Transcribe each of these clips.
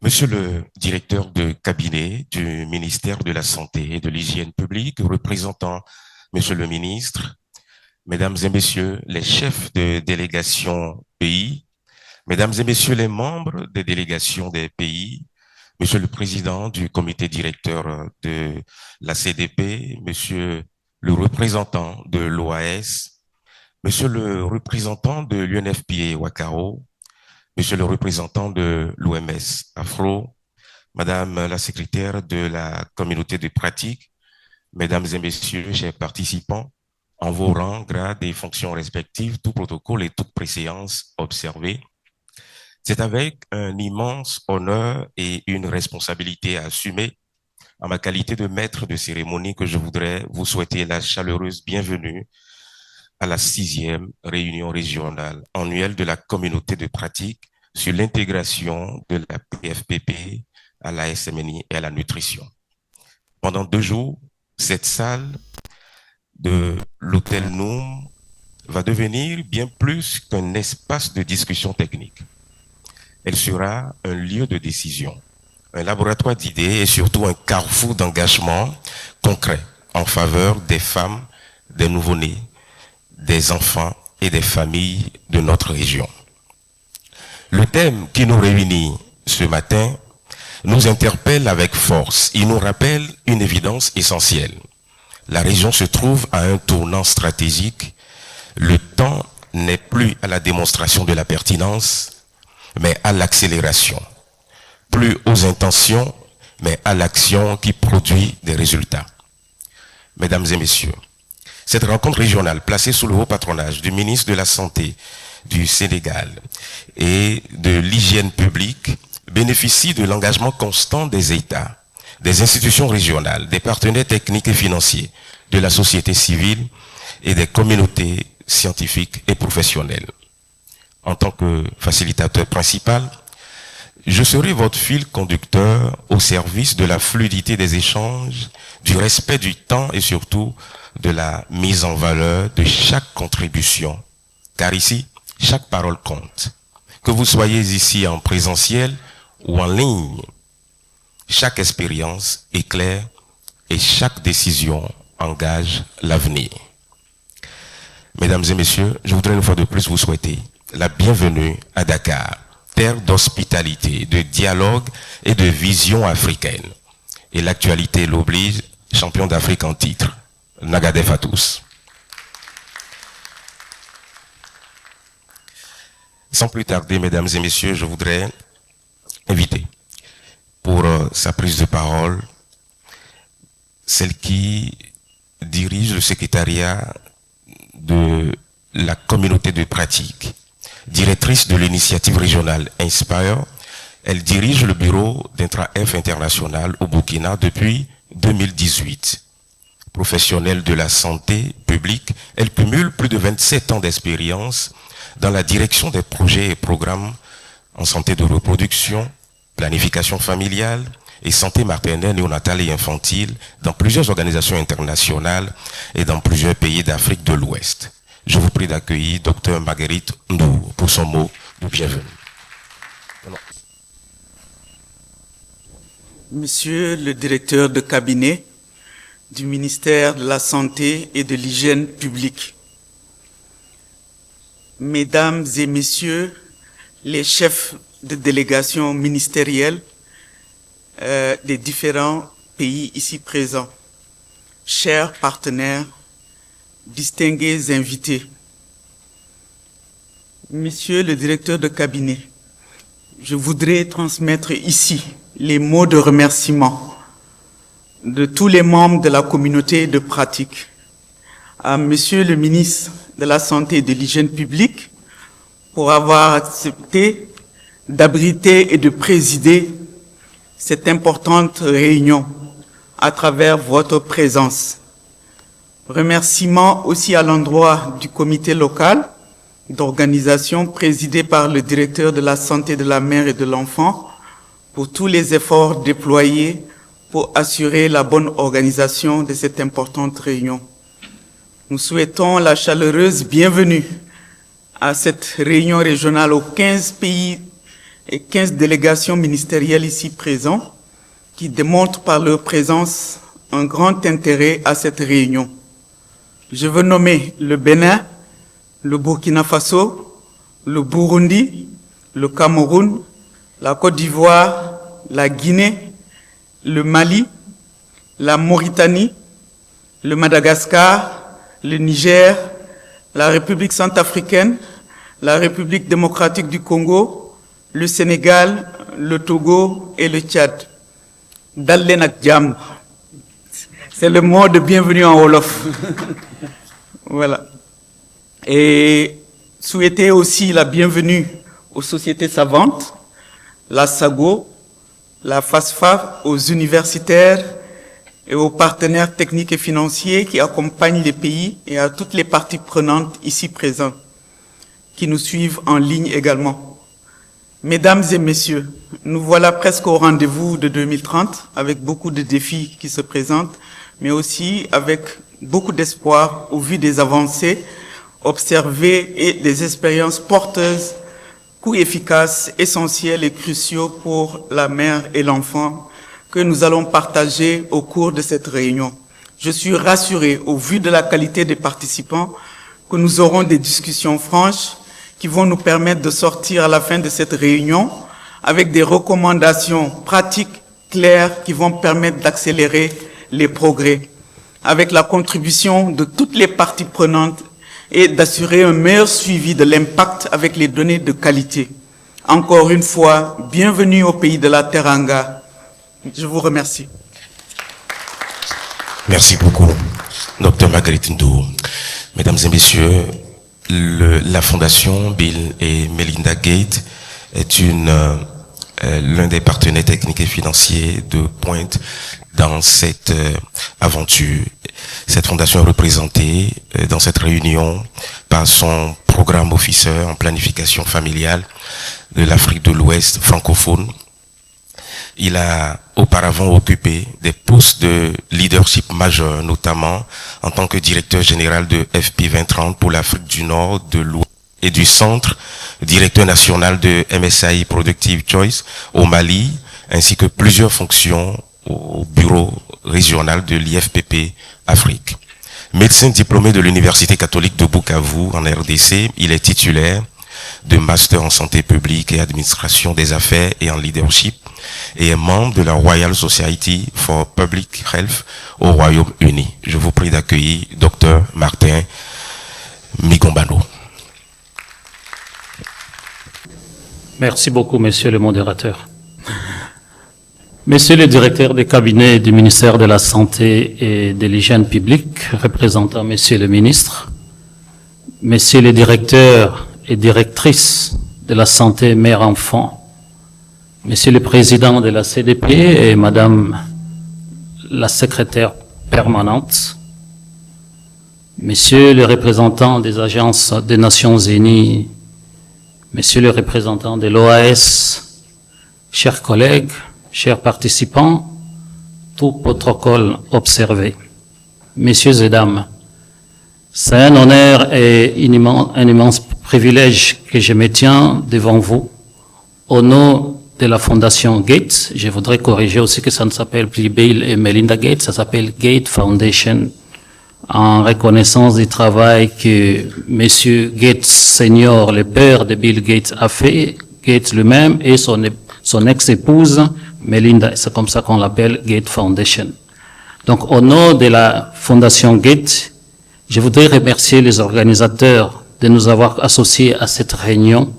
Monsieur le directeur de cabinet du ministère de la Santé et de l'Hygiène publique, représentant Monsieur le ministre, Mesdames et Messieurs les chefs de délégation pays, Mesdames et Messieurs les membres des délégations des pays, Monsieur le président du comité directeur de la CDP, Monsieur le représentant de l'OAS, Monsieur le représentant de l'UNFPA Wakao, Monsieur le représentant de l'OMS Afro, Madame la secrétaire de la communauté de pratique, Mesdames et Messieurs, chers participants, en vos rangs, grades et fonctions respectives, tout protocole et toute préséance observée. C'est avec un immense honneur et une responsabilité à assumer en ma qualité de maître de cérémonie que je voudrais vous souhaiter la chaleureuse bienvenue à la 6e réunion régionale annuelle de la communauté de pratique sur l'intégration de la PFPP à la SMNI et à la nutrition. Pendant 2 jours, cette salle de l'hôtel Noum va devenir bien plus qu'un espace de discussion technique. Elle sera un lieu de décision, un laboratoire d'idées et surtout un carrefour d'engagement concret en faveur des femmes, des nouveau-nés, des enfants et des familles de notre région. Le thème qui nous réunit ce matin nous interpelle avec force. Il nous rappelle une évidence essentielle. La région se trouve à un tournant stratégique. Le temps n'est plus à la démonstration de la pertinence, mais à l'accélération. Plus aux intentions, mais à l'action qui produit des résultats. Mesdames et messieurs, cette rencontre régionale placée sous le haut patronage du ministre de la Santé du Sénégal et de l'Hygiène publique bénéficie de l'engagement constant des États, des institutions régionales, des partenaires techniques et financiers, de la société civile et des communautés scientifiques et professionnelles. En tant que facilitateur principal, je serai votre fil conducteur au service de la fluidité des échanges, du respect du temps et surtout de la mise en valeur de chaque contribution. Car ici, chaque parole compte. Que vous soyez ici en présentiel ou en ligne, chaque expérience éclaire et chaque décision engage l'avenir. Mesdames et messieurs, je voudrais une fois de plus vous souhaiter la bienvenue à Dakar, terre d'hospitalité, de dialogue et de vision africaine. Et l'actualité l'oblige, champion d'Afrique en titre. Nagadef à tous. Sans plus tarder, mesdames et messieurs, je voudrais inviter pour sa prise de parole celle qui dirige le secrétariat de la communauté de pratique, directrice de l'initiative régionale Inspire. Elle dirige le bureau d'Intra-F International au Burkina depuis 2018. Professionnelle de la santé publique, elle cumule plus de 27 ans d'expérience dans la direction des projets et programmes en santé de reproduction, planification familiale et santé maternelle, néonatale et infantile dans plusieurs organisations internationales et dans plusieurs pays d'Afrique de l'Ouest. Je vous prie d'accueillir Dr Marguerite Ndour pour son mot de bienvenue. Monsieur le directeur de cabinet du ministère de la Santé et de l'Hygiène publique, Mesdames et Messieurs les chefs de délégation ministérielle des différents pays ici présents, chers partenaires, distingués invités, Monsieur le directeur de cabinet, je voudrais transmettre ici les mots de remerciement de tous les membres de la communauté de pratique à Monsieur le ministre de la Santé et de l'Hygiène publique pour avoir accepté d'abriter et de présider cette importante réunion à travers votre présence. Remerciements aussi à l'endroit du comité local d'organisation présidé par le directeur de la santé de la mère et de l'enfant pour tous les efforts déployés pour assurer la bonne organisation de cette importante réunion. Nous souhaitons la chaleureuse bienvenue à cette réunion régionale aux 15 pays et 15 délégations ministérielles ici présentes qui démontrent par leur présence un grand intérêt à cette réunion. Je veux nommer le Bénin, le Burkina Faso, le Burundi, le Cameroun, la Côte d'Ivoire, la Guinée, le Mali, la Mauritanie, le Madagascar, le Niger, la République centrafricaine, la République démocratique du Congo, le Sénégal, le Togo et le Tchad. Dallen ak jàmm. C'est le mot de bienvenue en Wolof. Voilà. Et souhaiter aussi la bienvenue aux sociétés savantes, la SAGO, la FASFA, aux universitaires et aux partenaires techniques et financiers qui accompagnent les pays et à toutes les parties prenantes ici présentes, qui nous suivent en ligne également. Mesdames et messieurs, nous voilà presque au rendez-vous de 2030 avec beaucoup de défis qui se présentent, mais aussi avec beaucoup d'espoir au vu des avancées observées et des expériences porteuses, coûts efficaces, essentiels et cruciaux pour la mère et l'enfant que nous allons partager au cours de cette réunion. Je suis rassuré au vu de la qualité des participants que nous aurons des discussions franches qui vont nous permettre de sortir à la fin de cette réunion avec des recommandations pratiques, claires, qui vont permettre d'accélérer les progrès, avec la contribution de toutes les parties prenantes et d'assurer un meilleur suivi de l'impact avec les données de qualité. Encore une fois, bienvenue au pays de la Teranga. Je vous remercie. Merci beaucoup, Dr Marguerite Ndou. Mesdames et messieurs, la Fondation Bill et Melinda Gates est l'un des partenaires techniques et financiers de pointe dans cette aventure. Cette fondation est représentée dans cette réunion par son programme officer en planification familiale de l'Afrique de l'Ouest francophone. Il a auparavant occupé des postes de leadership majeurs, notamment en tant que directeur général de FP 2030 pour l'Afrique du Nord, de l'Ouest et du Centre, directeur national de MSI Productive Choice au Mali, ainsi que plusieurs fonctions au bureau régional de l'IFPP Afrique. Médecin diplômé de l'Université catholique de Bukavu en RDC, il est titulaire de master en santé publique et administration des affaires et en leadership et est membre de la Royal Society for Public Health au Royaume-Uni. Je vous prie d'accueillir Dr Martin Migombano. Merci beaucoup, monsieur le modérateur. Monsieur le directeur des cabinets du ministère de la Santé et de l'Hygiène publique, représentant monsieur le ministre, monsieur le directeur et directrice de la santé mère-enfant, monsieur le président de la CDP et madame la secrétaire permanente, monsieur le représentant des agences des Nations Unies, monsieur le représentant de l'OAS, chers collègues, chers participants, tout protocole observé. Messieurs et dames, c'est un honneur et un immense privilège que je me tiens devant vous au nom de la Fondation Gates. Je voudrais corriger aussi que ça ne s'appelle plus Bill et Melinda Gates, ça s'appelle Gates Foundation, en reconnaissance du travail que Monsieur Gates Senior, le père de Bill Gates, a fait, Gates lui-même et son ex-épouse, Melinda, c'est comme ça qu'on l'appelle, Gates Foundation. Donc, au nom de la Fondation Gates, je voudrais remercier les organisateurs de nous avoir associés à cette réunion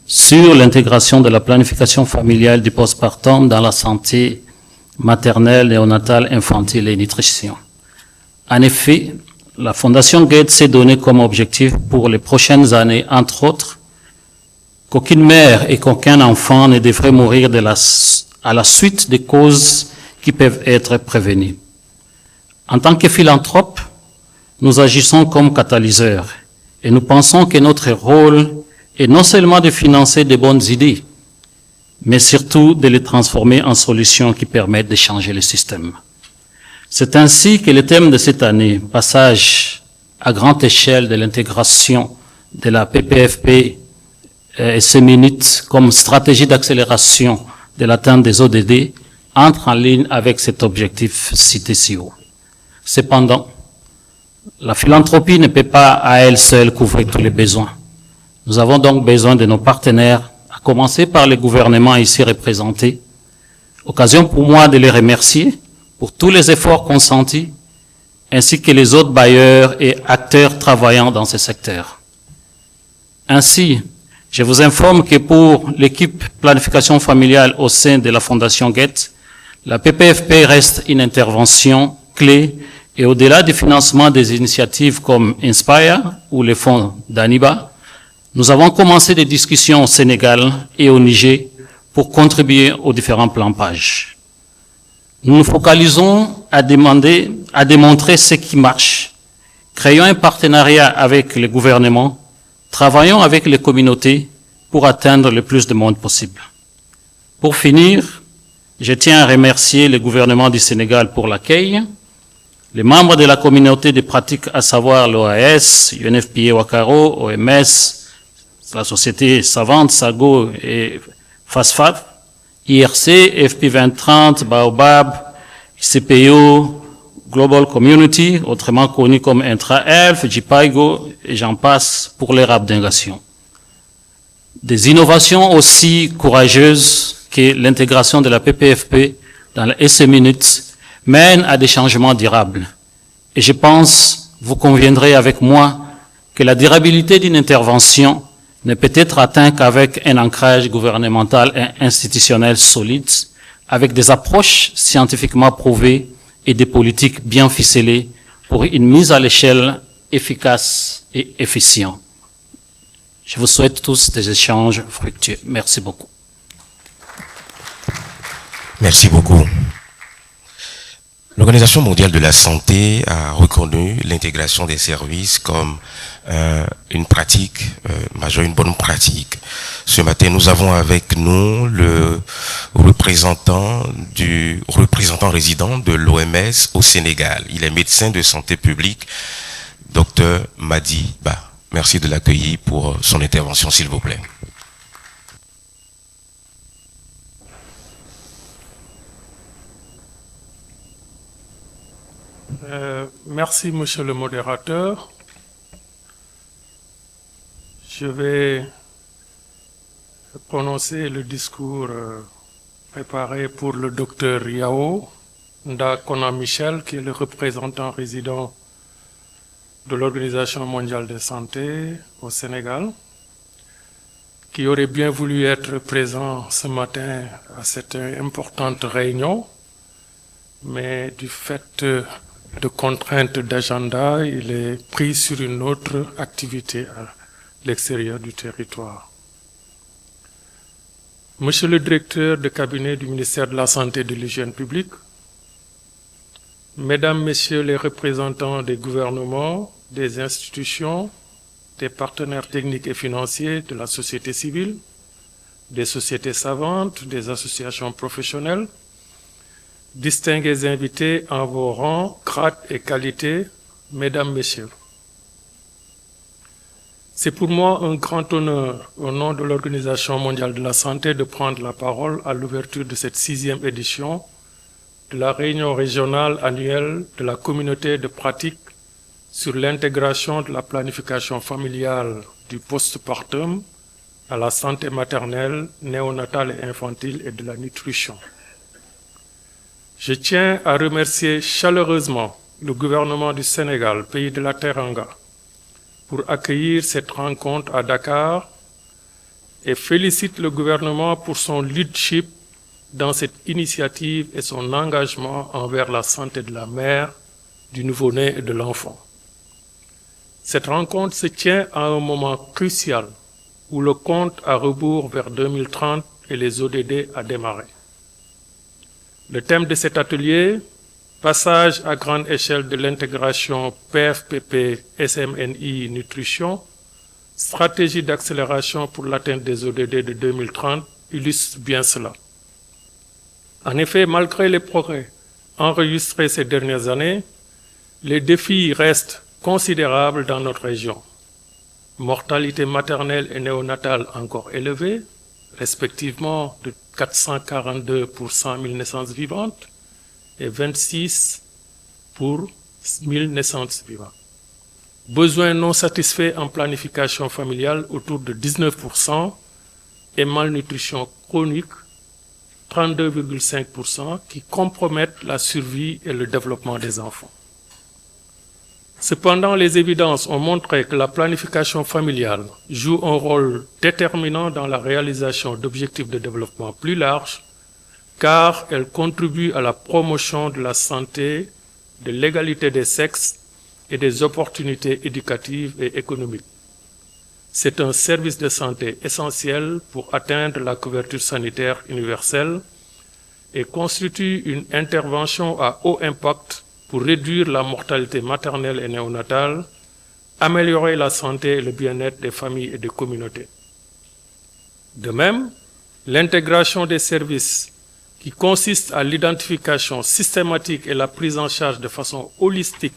sur l'intégration de la planification familiale du postpartum dans la santé maternelle, néonatale, infantile et nutrition. En effet, la Fondation Gates s'est donnée comme objectif pour les prochaines années, entre autres, qu'aucune mère et qu'aucun enfant ne devrait mourir à la suite des causes qui peuvent être prévenues. En tant que philanthrope, nous agissons comme catalyseurs et nous pensons que notre rôle est non seulement de financer de bonnes idées, mais surtout de les transformer en solutions qui permettent de changer le système. C'est ainsi que le thème de cette année, passage à grande échelle de l'intégration de la PPFP ces minutes comme stratégie d'accélération de l'atteinte des ODD entre en ligne avec cet objectif cité si haut. Cependant, la philanthropie ne peut pas à elle seule couvrir tous les besoins. Nous avons donc besoin de nos partenaires, à commencer par les gouvernements ici représentés. Occasion pour moi de les remercier pour tous les efforts consentis, ainsi que les autres bailleurs et acteurs travaillant dans ce secteur. Ainsi, je vous informe que pour l'équipe planification familiale au sein de la Fondation Goethe, la PPFP reste une intervention clé et au-delà du financement des initiatives comme Inspire ou les fonds d'Aniba, nous avons commencé des discussions au Sénégal et au Niger pour contribuer aux différents plans PAGE. Nous nous focalisons à démontrer ce qui marche. Créons un partenariat avec les gouvernements, travaillons avec les communautés pour atteindre le plus de monde possible. Pour finir, je tiens à remercier le gouvernement du Sénégal pour l'accueil, les membres de la communauté de pratique, à savoir l'OAS, UNFPA Wakaro, OMS, la Société Savante, SAGO et FASFAF, IRC, FP 2030, Baobab, CPO, Global Community, autrement connu comme Intra-Elf, JPIGO, et j'en passe pour leur abnégation. Des innovations aussi courageuses que l'intégration de la PPFP dans la SE-Minutes mènent à des changements durables. Et je pense, vous conviendrez avec moi, que la durabilité d'une intervention ne peut être atteinte qu'avec un ancrage gouvernemental et institutionnel solide, avec des approches scientifiquement prouvées et des politiques bien ficelées pour une mise à l'échelle efficace et efficiente. Je vous souhaite tous des échanges fructueux. Merci beaucoup. Merci beaucoup. L'Organisation mondiale de la santé a reconnu l'intégration des services comme une pratique majeure, une bonne pratique. Ce matin, nous avons avec nous le représentant résident de l'OMS au Sénégal. Il est médecin de santé publique, Dr Madi Ba. Merci de l'accueillir pour son intervention, s'il vous plaît. Merci, monsieur le modérateur. Je vais prononcer le discours préparé pour le docteur Yao Ndakona Michel, qui est le représentant résident de l'Organisation mondiale de la santé au Sénégal, qui aurait bien voulu être présent ce matin à cette importante réunion, mais du fait de contraintes d'agenda, il est pris sur une autre activité à l'extérieur du territoire. Monsieur le directeur de cabinet du ministère de la Santé et de l'Hygiène publique, Mesdames, Messieurs les représentants des gouvernements, des institutions, des partenaires techniques et financiers de la société civile, des sociétés savantes, des associations professionnelles, distingués invités en vos rangs, grades et qualités, Mesdames, Messieurs. C'est pour moi un grand honneur, au nom de l'Organisation mondiale de la santé, de prendre la parole à l'ouverture de cette 6e édition de la réunion régionale annuelle de la communauté de pratique sur l'intégration de la planification familiale du postpartum à la santé maternelle, néonatale et infantile et de la nutrition. Je tiens à remercier chaleureusement le gouvernement du Sénégal, pays de la Teranga, pour accueillir cette rencontre à Dakar et félicite le gouvernement pour son leadership dans cette initiative et son engagement envers la santé de la mère, du nouveau-né et de l'enfant. Cette rencontre se tient à un moment crucial où le compte à rebours vers 2030 et les ODD a démarré. Le thème de cet atelier, passage à grande échelle de l'intégration PFPP SMNI Nutrition, stratégie d'accélération pour l'atteinte des ODD de 2030, illustre bien cela. En effet, malgré les progrès enregistrés ces dernières années, les défis restent considérables dans notre région. mortalité maternelle et néonatale encore élevée, respectivement de 442 pour 100 000 naissances vivantes et 26 pour 1000 naissances vivantes. Besoins non satisfaits en planification familiale autour de 19% et malnutrition chronique 32,5% qui compromettent la survie et le développement des enfants. Cependant, les évidences ont montré que la planification familiale joue un rôle déterminant dans la réalisation d'objectifs de développement plus larges, car elle contribue à la promotion de la santé, de l'égalité des sexes et des opportunités éducatives et économiques. C'est un service de santé essentiel pour atteindre la couverture sanitaire universelle et constitue une intervention à haut impact pour réduire la mortalité maternelle et néonatale, améliorer la santé et le bien-être des familles et des communautés. De même, l'intégration des services qui consiste à l'identification systématique et la prise en charge de façon holistique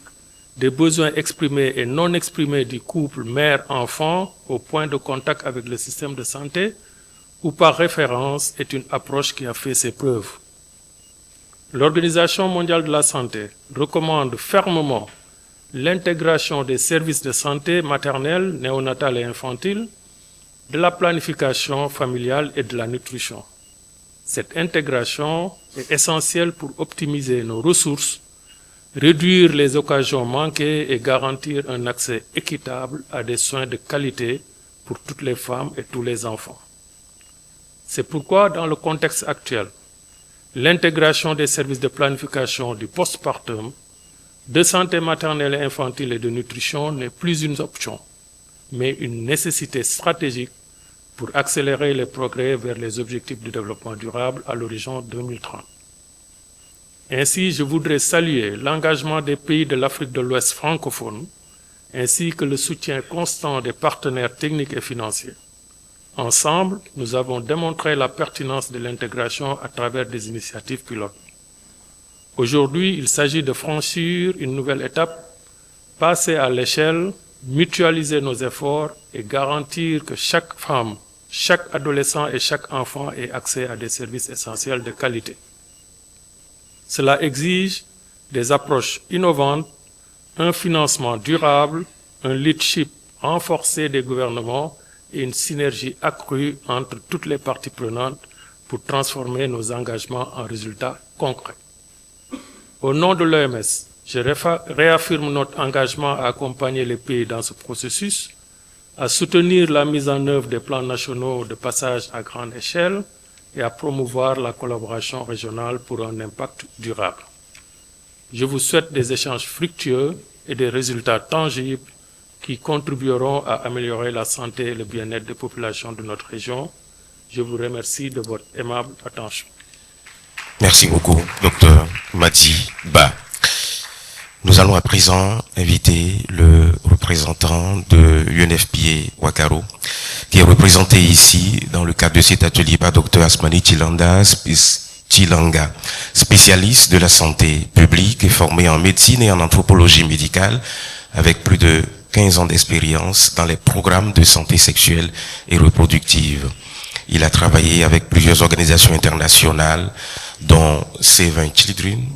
des besoins exprimés et non exprimés du couple mère-enfant au point de contact avec le système de santé ou par référence est une approche qui a fait ses preuves. L'Organisation mondiale de la santé recommande fermement l'intégration des services de santé maternelle, néonatale et infantile, de la planification familiale et de la nutrition. Cette intégration est essentielle pour optimiser nos ressources, réduire les occasions manquées et garantir un accès équitable à des soins de qualité pour toutes les femmes et tous les enfants. C'est pourquoi, dans le contexte actuel, l'intégration des services de planification du postpartum, de santé maternelle et infantile et de nutrition n'est plus une option, mais une nécessité stratégique pour accélérer les progrès vers les objectifs du développement durable à l'horizon 2030. Ainsi, je voudrais saluer l'engagement des pays de l'Afrique de l'Ouest francophone, ainsi que le soutien constant des partenaires techniques et financiers. Ensemble, nous avons démontré la pertinence de l'intégration à travers des initiatives pilotes. Aujourd'hui, il s'agit de franchir une nouvelle étape, passer à l'échelle, mutualiser nos efforts et garantir que chaque femme, chaque adolescent et chaque enfant ait accès à des services essentiels de qualité. Cela exige des approches innovantes, un financement durable, un leadership renforcé des gouvernements et une synergie accrue entre toutes les parties prenantes pour transformer nos engagements en résultats concrets. Au nom de l'OMS, je réaffirme notre engagement à accompagner les pays dans ce processus, à soutenir la mise en œuvre des plans nationaux de passage à grande échelle et à promouvoir la collaboration régionale pour un impact durable. Je vous souhaite des échanges fructueux et des résultats tangibles qui contribueront à améliorer la santé et le bien-être des populations de notre région. Je vous remercie de votre aimable attention. Merci beaucoup, Dr Madi Ba. Nous allons à présent inviter le représentant de l'UNFPA Wakaro, qui est représenté ici dans le cadre de cet atelier par Dr Asmani Chilanga, spécialiste de la santé publique et formé en médecine et en anthropologie médicale, avec plus de 15 ans d'expérience dans les programmes de santé sexuelle et reproductive. Il a travaillé avec plusieurs organisations internationales, dont Save Children,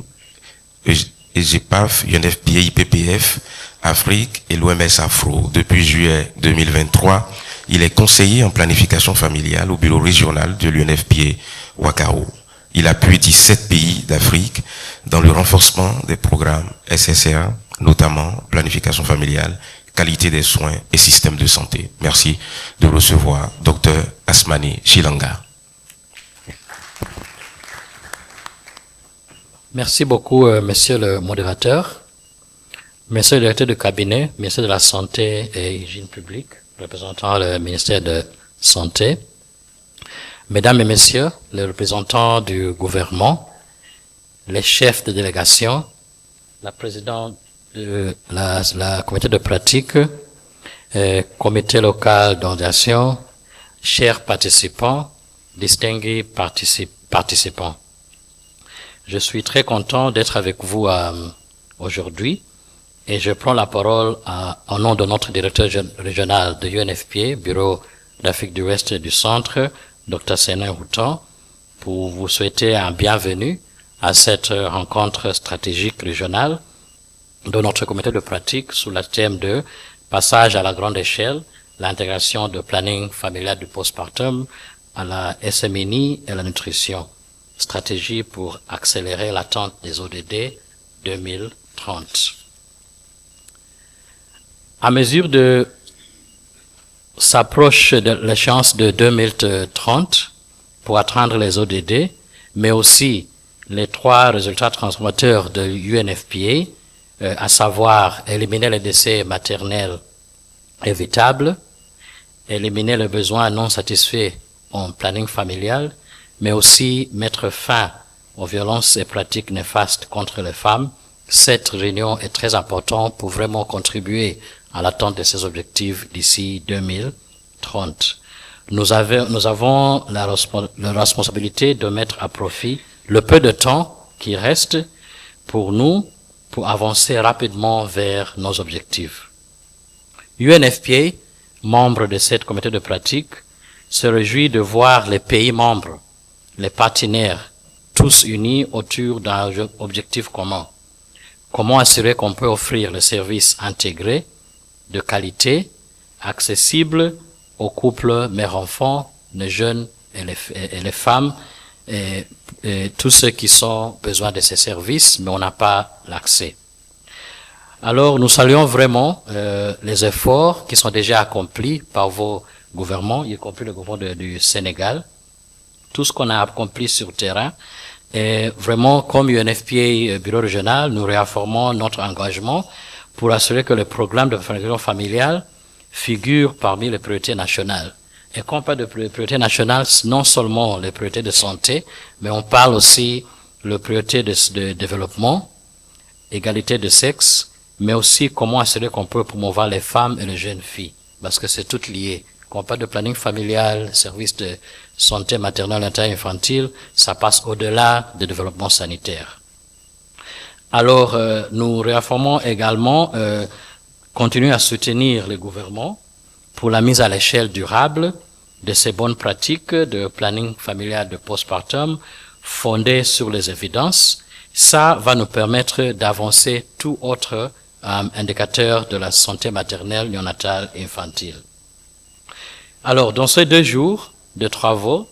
EGPAF, UNFPA, IPPF, Afrique et l'OMS Afro. Depuis juillet 2023, il est conseiller en planification familiale au bureau régional de l'UNFPA Wakaro. Il appuie 17 pays d'Afrique dans le renforcement des programmes SSR, notamment planification familiale, qualité des soins et système de santé. Merci de recevoir Dr Asmani Chilanga. Merci beaucoup, monsieur le modérateur, monsieur le directeur de cabinet, ministère de la Santé et Hygiène publique, représentant le ministère de Santé, mesdames et messieurs, les représentants du gouvernement, les chefs de délégation, la présidente de la comité de pratique, comité local d'organisation, chers participants, distingués participants. Je suis très content d'être avec vous aujourd'hui Et je prends la parole au nom de notre directeur régional de UNFPA, Bureau d'Afrique de l'Ouest et du Centre, Dr Senan Houtan, pour vous souhaiter un bienvenue à cette rencontre stratégique régionale de notre comité de pratique sous le thème de passage à la grande échelle, l'intégration de planning familial du postpartum à la SMNI et la nutrition, stratégie pour accélérer l'attente des ODD 2030. À mesure de s'approche de l'échéance de 2030 pour atteindre les ODD, mais aussi les 3 résultats transformateurs de UNFPA, à savoir éliminer les décès maternels évitables, éliminer les besoins non satisfaits en planning familial, mais aussi mettre fin aux violences et pratiques néfastes contre les femmes. Cette réunion est très importante pour vraiment contribuer à l'atteinte de ces objectifs d'ici 2030. Nous avons la responsabilité de mettre à profit le peu de temps qui reste pour nous pour avancer rapidement vers nos objectifs. UNFPA, membre de cette comité de pratique, se réjouit de voir les pays membres, les partenaires, tous unis autour d'un objectif commun. Comment assurer qu'on peut offrir le service intégré, de qualité, accessible aux couples, mères-enfants, les jeunes et les femmes, et tous ceux qui ont besoin de ces services, mais on n'a pas l'accès. Alors, nous saluons vraiment les efforts qui sont déjà accomplis par vos gouvernements, y compris le gouvernement du Sénégal, tout ce qu'on a accompli sur le terrain. Et vraiment, comme UNFPA Bureau régional, nous réaffirmons notre engagement pour assurer que le programme de planification familiale figure parmi les priorités nationales. Et quand on parle de priorités nationales, non seulement les priorités de santé, mais on parle aussi de priorités de développement, égalité de sexe, mais aussi comment assurer qu'on peut promouvoir les femmes et les jeunes filles, parce que c'est tout lié. Quand on parle de planning familial, service de santé maternelle et infantile, ça passe au-delà du développement sanitaire. Alors, nous réaffirmons également continuer à soutenir les gouvernements pour la mise à l'échelle durable de ces bonnes pratiques de planning familial de postpartum fondées sur les évidences. Ça va nous permettre d'avancer tout autre indicateur de la santé maternelle, néonatale et infantile. Alors, dans ces 2 jours de travaux,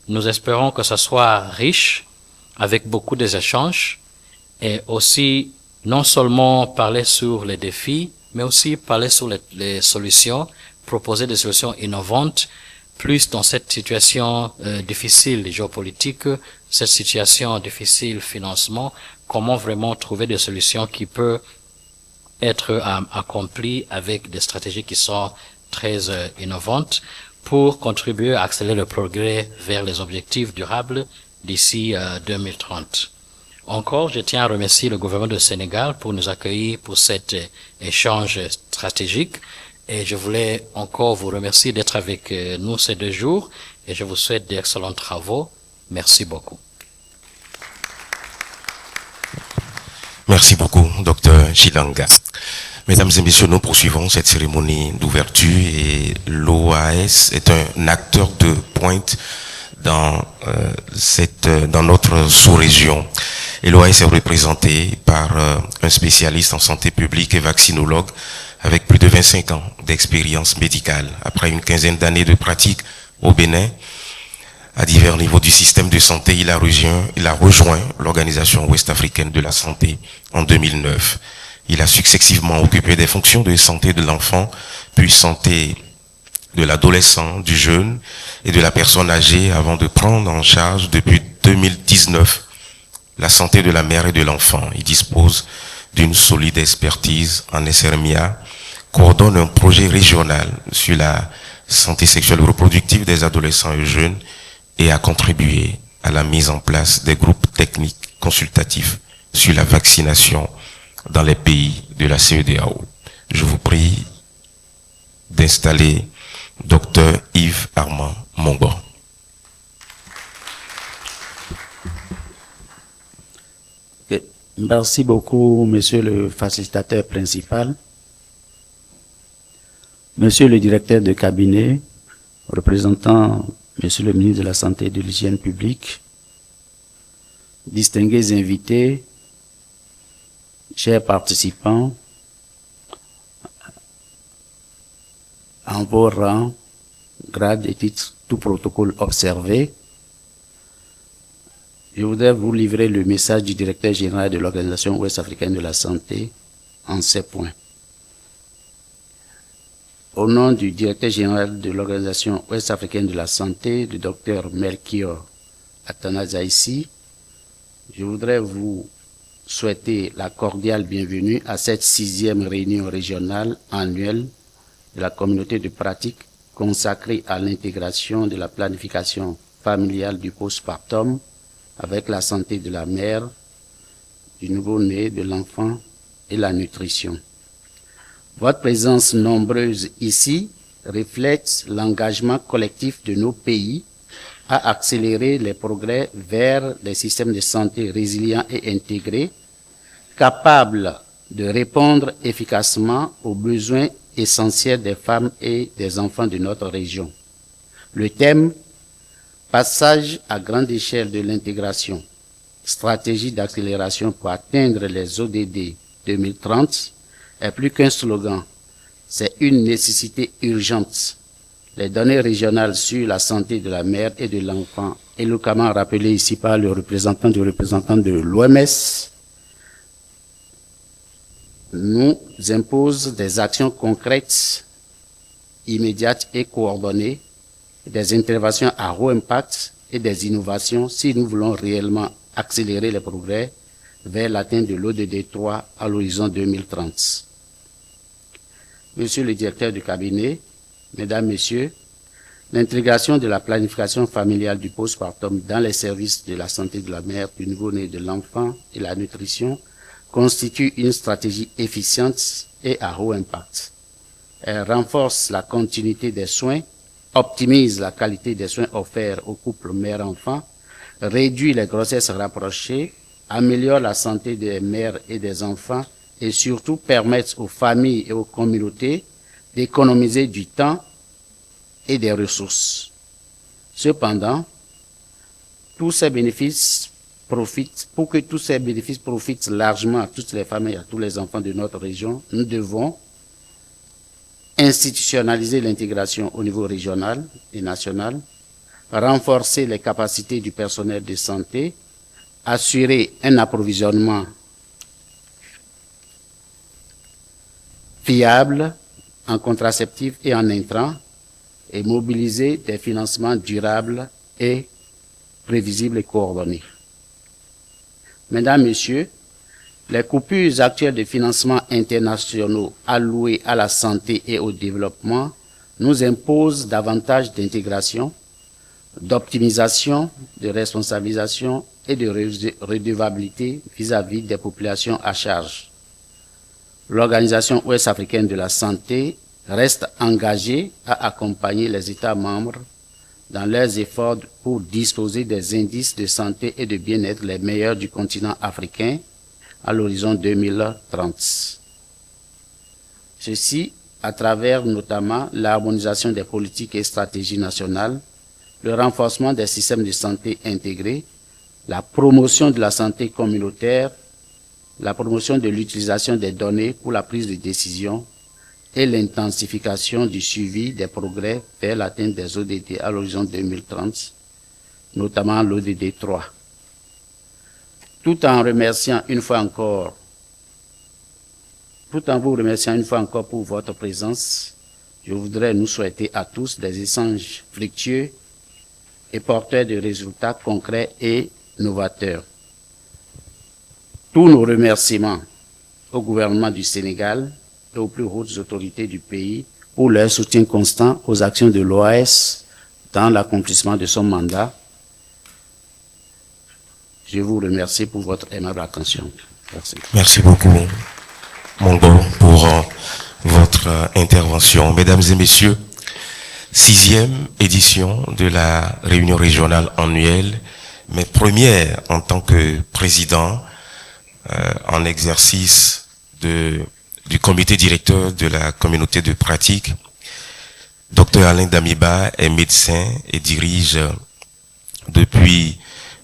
nous espérons que ce soit riche, avec beaucoup d'échanges, et aussi non seulement parler sur les défis, mais aussi parler sur les solutions, proposer des solutions innovantes, plus dans cette situation difficile géopolitique, cette situation difficile financement, comment vraiment trouver des solutions qui peuvent être accomplies avec des stratégies qui sont très innovantes pour contribuer à accélérer le progrès vers les objectifs durables d'ici 2030. Encore, je tiens à remercier le gouvernement du Sénégal pour nous accueillir pour cet échange stratégique et je voulais encore vous remercier d'être avec nous ces 2 jours et je vous souhaite d'excellents travaux. Merci beaucoup. Merci beaucoup, Dr Chilanga. Mesdames et messieurs, nous poursuivons cette cérémonie d'ouverture et l'OAS est un acteur de pointe dans notre sous-région. Et l'OAS est représenté par un spécialiste en santé publique et vaccinologue avec plus de 25 ans d'expérience médicale. Après une quinzaine d'années de pratique au Bénin, à divers niveaux du système de santé, il a rejoint l'Organisation ouest-africaine de la santé en 2009. Il a successivement occupé des fonctions de santé de l'enfant, puis santé de l'adolescent, du jeune et de la personne âgée avant de prendre en charge depuis 2019 la santé de la mère et de l'enfant. Il dispose d'une solide expertise en SRMIA, coordonne un projet régional sur la santé sexuelle et reproductive des adolescents et jeunes et a contribué à la mise en place des groupes techniques consultatifs sur la vaccination dans les pays de la CEDEAO. Je vous prie d'installer Dr Yves Armand Mongon. Merci beaucoup, monsieur le facilitateur principal, monsieur le directeur de cabinet, représentant monsieur le ministre de la Santé et de l'Hygiène publique, distingués invités, chers participants, en vos rangs, grades et titres, tout protocole observé, je voudrais vous livrer le message du directeur général de l'Organisation ouest-africaine de la santé en ces points. Au nom du directeur général de l'Organisation ouest-africaine de la santé, le docteur Melchior Atanazaïsi, je voudrais vous souhaiter la cordiale bienvenue à cette 6e réunion régionale annuelle de la communauté de pratique consacrée à l'intégration de la planification familiale du postpartum avec la santé de la mère, du nouveau-né, de l'enfant et la nutrition. Votre présence nombreuse ici reflète l'engagement collectif de nos pays à accélérer les progrès vers des systèmes de santé résilients et intégrés, capables de répondre efficacement aux besoins essentiels des femmes et des enfants de notre région. Le thème passage à grande échelle de l'intégration, stratégie d'accélération pour atteindre les ODD 2030 est plus qu'un slogan, c'est une nécessité urgente. Les données régionales sur la santé de la mère et de l'enfant, éloquemment rappelées ici par le représentant de l'OMS, nous imposent des actions concrètes, immédiates et coordonnées, des interventions à haut impact et des innovations si nous voulons réellement accélérer les progrès vers l'atteinte de l'ODD 3 à l'horizon 2030. Monsieur le directeur du cabinet, Mesdames, Messieurs, l'intégration de la planification familiale du postpartum dans les services de la santé de la mère, du nouveau-né, de l'enfant et la nutrition constitue une stratégie efficiente et à haut impact. Elle renforce la continuité des soins, optimise la qualité des soins offerts aux couples mère-enfant, réduit les grossesses rapprochées, améliore la santé des mères et des enfants et surtout permet aux familles et aux communautés d'économiser du temps et des ressources. Cependant, pour que tous ces bénéfices profitent largement à toutes les familles et à tous les enfants de notre région, nous devons institutionnaliser l'intégration au niveau régional et national, renforcer les capacités du personnel de santé, assurer un approvisionnement fiable en contraceptifs et en intrants et mobiliser des financements durables et prévisibles et coordonnés. Mesdames, Messieurs, les coupures actuelles de financements internationaux alloués à la santé et au développement nous imposent davantage d'intégration, d'optimisation, de responsabilisation et de redevabilité vis-à-vis des populations à charge. L'Organisation ouest-africaine de la santé reste engagée à accompagner les États membres dans leurs efforts pour disposer des indices de santé et de bien-être les meilleurs du continent africain à l'horizon 2030. Ceci à travers notamment l'harmonisation des politiques et stratégies nationales, le renforcement des systèmes de santé intégrés, la promotion de la santé communautaire, la promotion de l'utilisation des données pour la prise de décision et l'intensification du suivi des progrès vers l'atteinte des ODD à l'horizon 2030, notamment l'ODD 3. Tout en vous remerciant une fois encore pour votre présence, je voudrais nous souhaiter à tous des échanges fructueux et porteurs de résultats concrets et novateurs. Tous nos remerciements au gouvernement du Sénégal et aux plus hautes autorités du pays pour leur soutien constant aux actions de l'OAS dans l'accomplissement de son mandat. Je vous remercie pour votre aimable attention. Merci. Merci beaucoup, Mongo, pour votre intervention. Mesdames et messieurs, 6e édition de la réunion régionale annuelle, mais première en tant que président en exercice du comité directeur de la communauté de pratique. Dr Alain Damiba est médecin et dirige depuis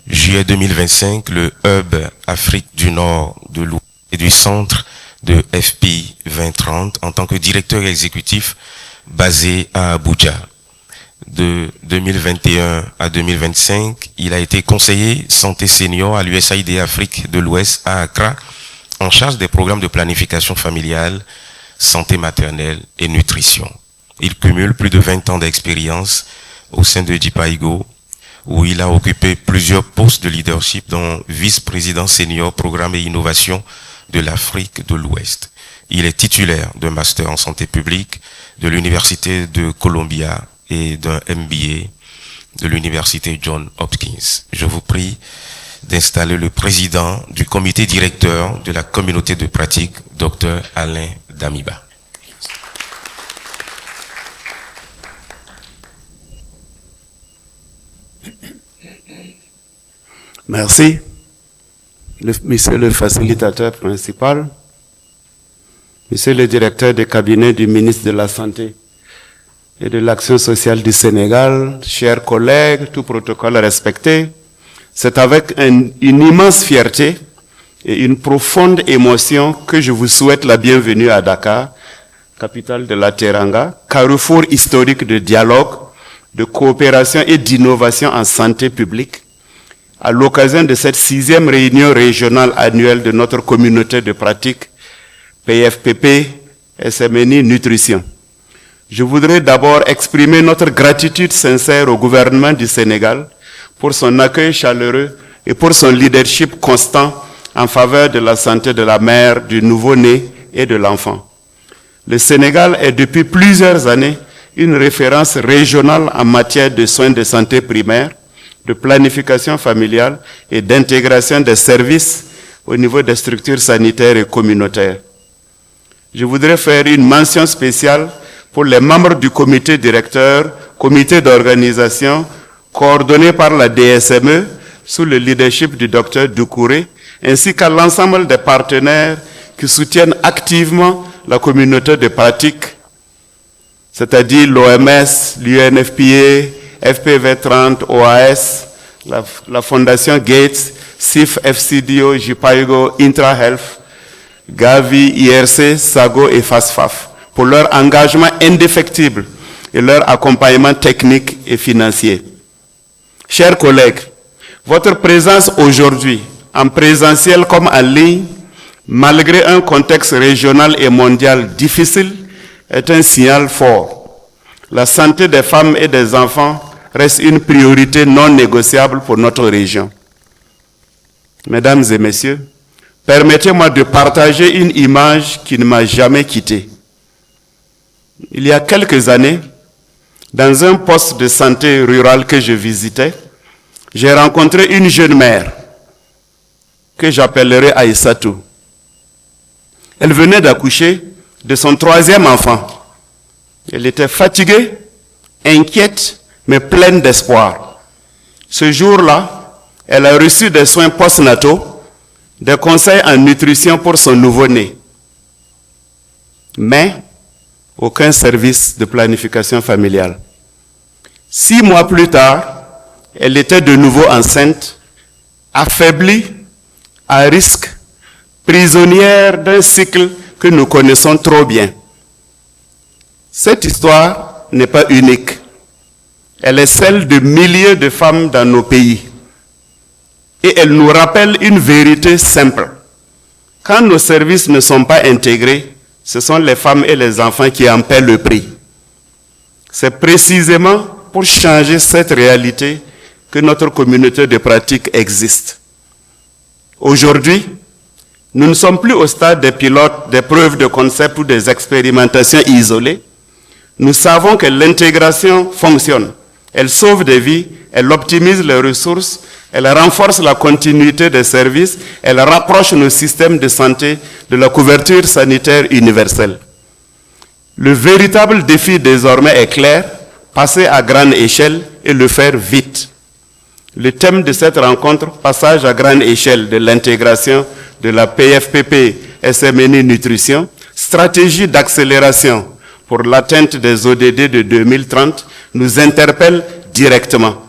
juillet 2025 le Hub Afrique du Nord, de l'Ouest et du Centre de FP 2030 en tant que directeur exécutif basé à Abuja. De 2021 à 2025, il a été conseiller santé senior à l'USAID Afrique de l'Ouest à Accra, en charge des programmes de planification familiale, santé maternelle et nutrition. Il cumule plus de 20 ans d'expérience au sein de JPAIGO, où il a occupé plusieurs postes de leadership, dont vice-président senior programme et innovation de l'Afrique de l'Ouest. Il est titulaire d'un master en santé publique de l'Université de Columbia et d'un MBA de l'Université Johns Hopkins. Je vous prie d'installer le président du comité directeur de la communauté de pratique, Dr Alain Damiba. Merci, monsieur le facilitateur principal, monsieur le directeur de cabinet du ministre de la Santé et de l'Action sociale du Sénégal, chers collègues, tout protocole respecté. C'est avec une immense fierté et une profonde émotion que je vous souhaite la bienvenue à Dakar, capitale de la Teranga, carrefour historique de dialogue, de coopération et d'innovation en santé publique, à l'occasion de cette 6e réunion régionale annuelle de notre communauté de pratique PFPP SMNI Nutrition. Je voudrais d'abord exprimer notre gratitude sincère au gouvernement du Sénégal pour son accueil chaleureux et pour son leadership constant en faveur de la santé de la mère, du nouveau-né et de l'enfant. Le Sénégal est depuis plusieurs années une référence régionale en matière de soins de santé primaire, de planification familiale et d'intégration des services au niveau des structures sanitaires et communautaires. Je voudrais faire une mention spéciale pour les membres du comité directeur, comité d'organisation, coordonné par la DSME, sous le leadership du Dr Doucouré, ainsi qu'à l'ensemble des partenaires qui soutiennent activement la communauté de pratique, c'est-à-dire l'OMS, l'UNFPA, FPV30, OAS, la Fondation Gates, CIF, FCDO, JPAIGO, IntraHealth, Gavi, IRC, SAGO et FASFAF, pour leur engagement indéfectible et leur accompagnement technique et financier. Chers collègues, votre présence aujourd'hui, en présentiel comme en ligne, malgré un contexte régional et mondial difficile, est un signal fort. La santé des femmes et des enfants reste une priorité non négociable pour notre région. Mesdames et messieurs, permettez-moi de partager une image qui ne m'a jamais quitté. Il y a quelques années, dans un poste de santé rural que je visitais, j'ai rencontré une jeune mère que j'appellerai Aïssatou. Elle venait d'accoucher de son 3e enfant. Elle était fatiguée, inquiète, mais pleine d'espoir. Ce jour-là, elle a reçu des soins postnataux, des conseils en nutrition pour son nouveau-né. Mais aucun service de planification familiale. 6 mois plus tard, elle était de nouveau enceinte, affaiblie, à risque, prisonnière d'un cycle que nous connaissons trop bien. Cette histoire n'est pas unique. Elle est celle de milliers de femmes dans nos pays. Et elle nous rappelle une vérité simple. Quand nos services ne sont pas intégrés, ce sont les femmes et les enfants qui en paient le prix. C'est précisément pour changer cette réalité que notre communauté de pratique existe. Aujourd'hui, nous ne sommes plus au stade des pilotes, des preuves de concept ou des expérimentations isolées. Nous savons que l'intégration fonctionne. Elle sauve des vies, elle optimise les ressources, elle renforce la continuité des services, elle rapproche nos systèmes de santé de la couverture sanitaire universelle. Le véritable défi désormais est clair, passer à grande échelle et le faire vite. Le thème de cette rencontre, passage à grande échelle de l'intégration de la PFPP SMNI Nutrition, stratégie d'accélération pour l'atteinte des ODD de 2030, nous interpelle directement.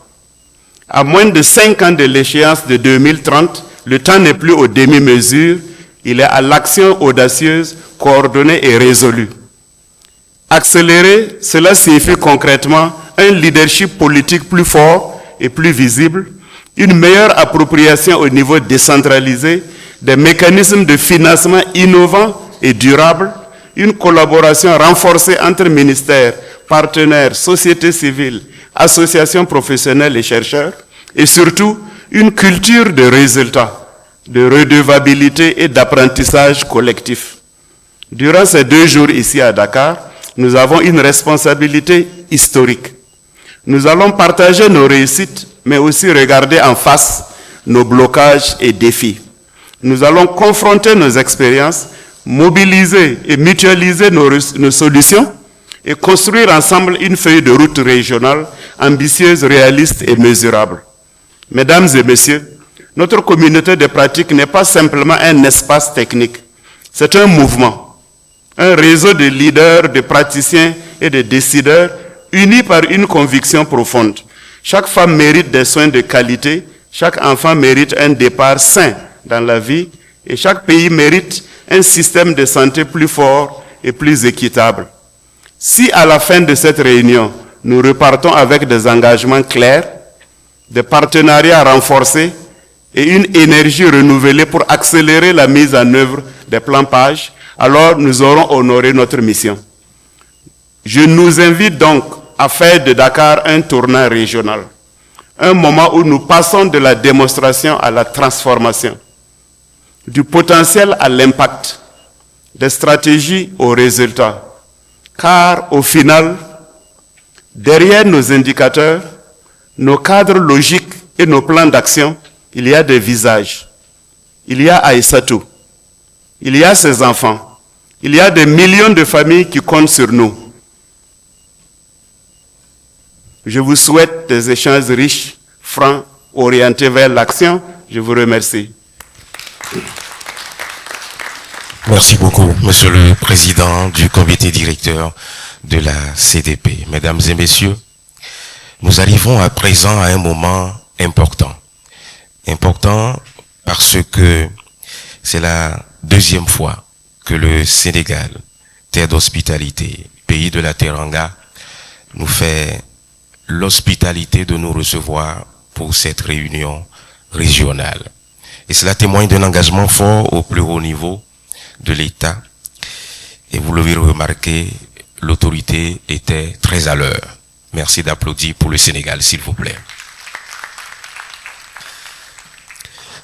À moins de 5 ans de l'échéance de 2030, le temps n'est plus aux demi-mesures, il est à l'action audacieuse, coordonnée et résolue. Accélérer, cela signifie concrètement un leadership politique plus fort et plus visible, une meilleure appropriation au niveau décentralisé des mécanismes de financement innovants et durables, une collaboration renforcée entre ministères, partenaires, sociétés civiles, associations professionnelles et chercheurs, et surtout une culture de résultats, de redevabilité et d'apprentissage collectif. Durant ces 2 jours ici à Dakar, nous avons une responsabilité historique. Nous allons partager nos réussites, mais aussi regarder en face nos blocages et défis. Nous allons confronter nos expériences, mobiliser et mutualiser nos solutions et construire ensemble une feuille de route régionale ambitieuse, réaliste et mesurable. Mesdames et messieurs, notre communauté de pratique n'est pas simplement un espace technique, c'est un mouvement, un réseau de leaders, de praticiens et de décideurs unis par une conviction profonde. Chaque femme mérite des soins de qualité, chaque enfant mérite un départ sain dans la vie et chaque pays mérite un système de santé plus fort et plus équitable. Si à la fin de cette réunion, nous repartons avec des engagements clairs, des partenariats renforcés et une énergie renouvelée pour accélérer la mise en œuvre des plans PAGE, alors nous aurons honoré notre mission. Je nous invite donc à faire de Dakar un tournant régional, un moment où nous passons de la démonstration à la transformation, du potentiel à l'impact, des stratégies aux résultats. Car au final, derrière nos indicateurs, nos cadres logiques et nos plans d'action, il y a des visages. Il y a Aïssatou, il y a ses enfants, il y a des millions de familles qui comptent sur nous. Je vous souhaite des échanges riches, francs, orientés vers l'action. Je vous remercie. Merci beaucoup, Monsieur le Président du comité directeur de la CDP. Mesdames et Messieurs, nous arrivons à présent à un moment important. Important parce que c'est la 2e fois que le Sénégal, terre d'hospitalité, pays de la Teranga, nous fait l'hospitalité de nous recevoir pour cette réunion régionale. Et cela témoigne d'un engagement fort au plus haut niveau de l'État. Et vous l'avez remarqué, l'autorité était très à l'heure. Merci d'applaudir pour le Sénégal, s'il vous plaît.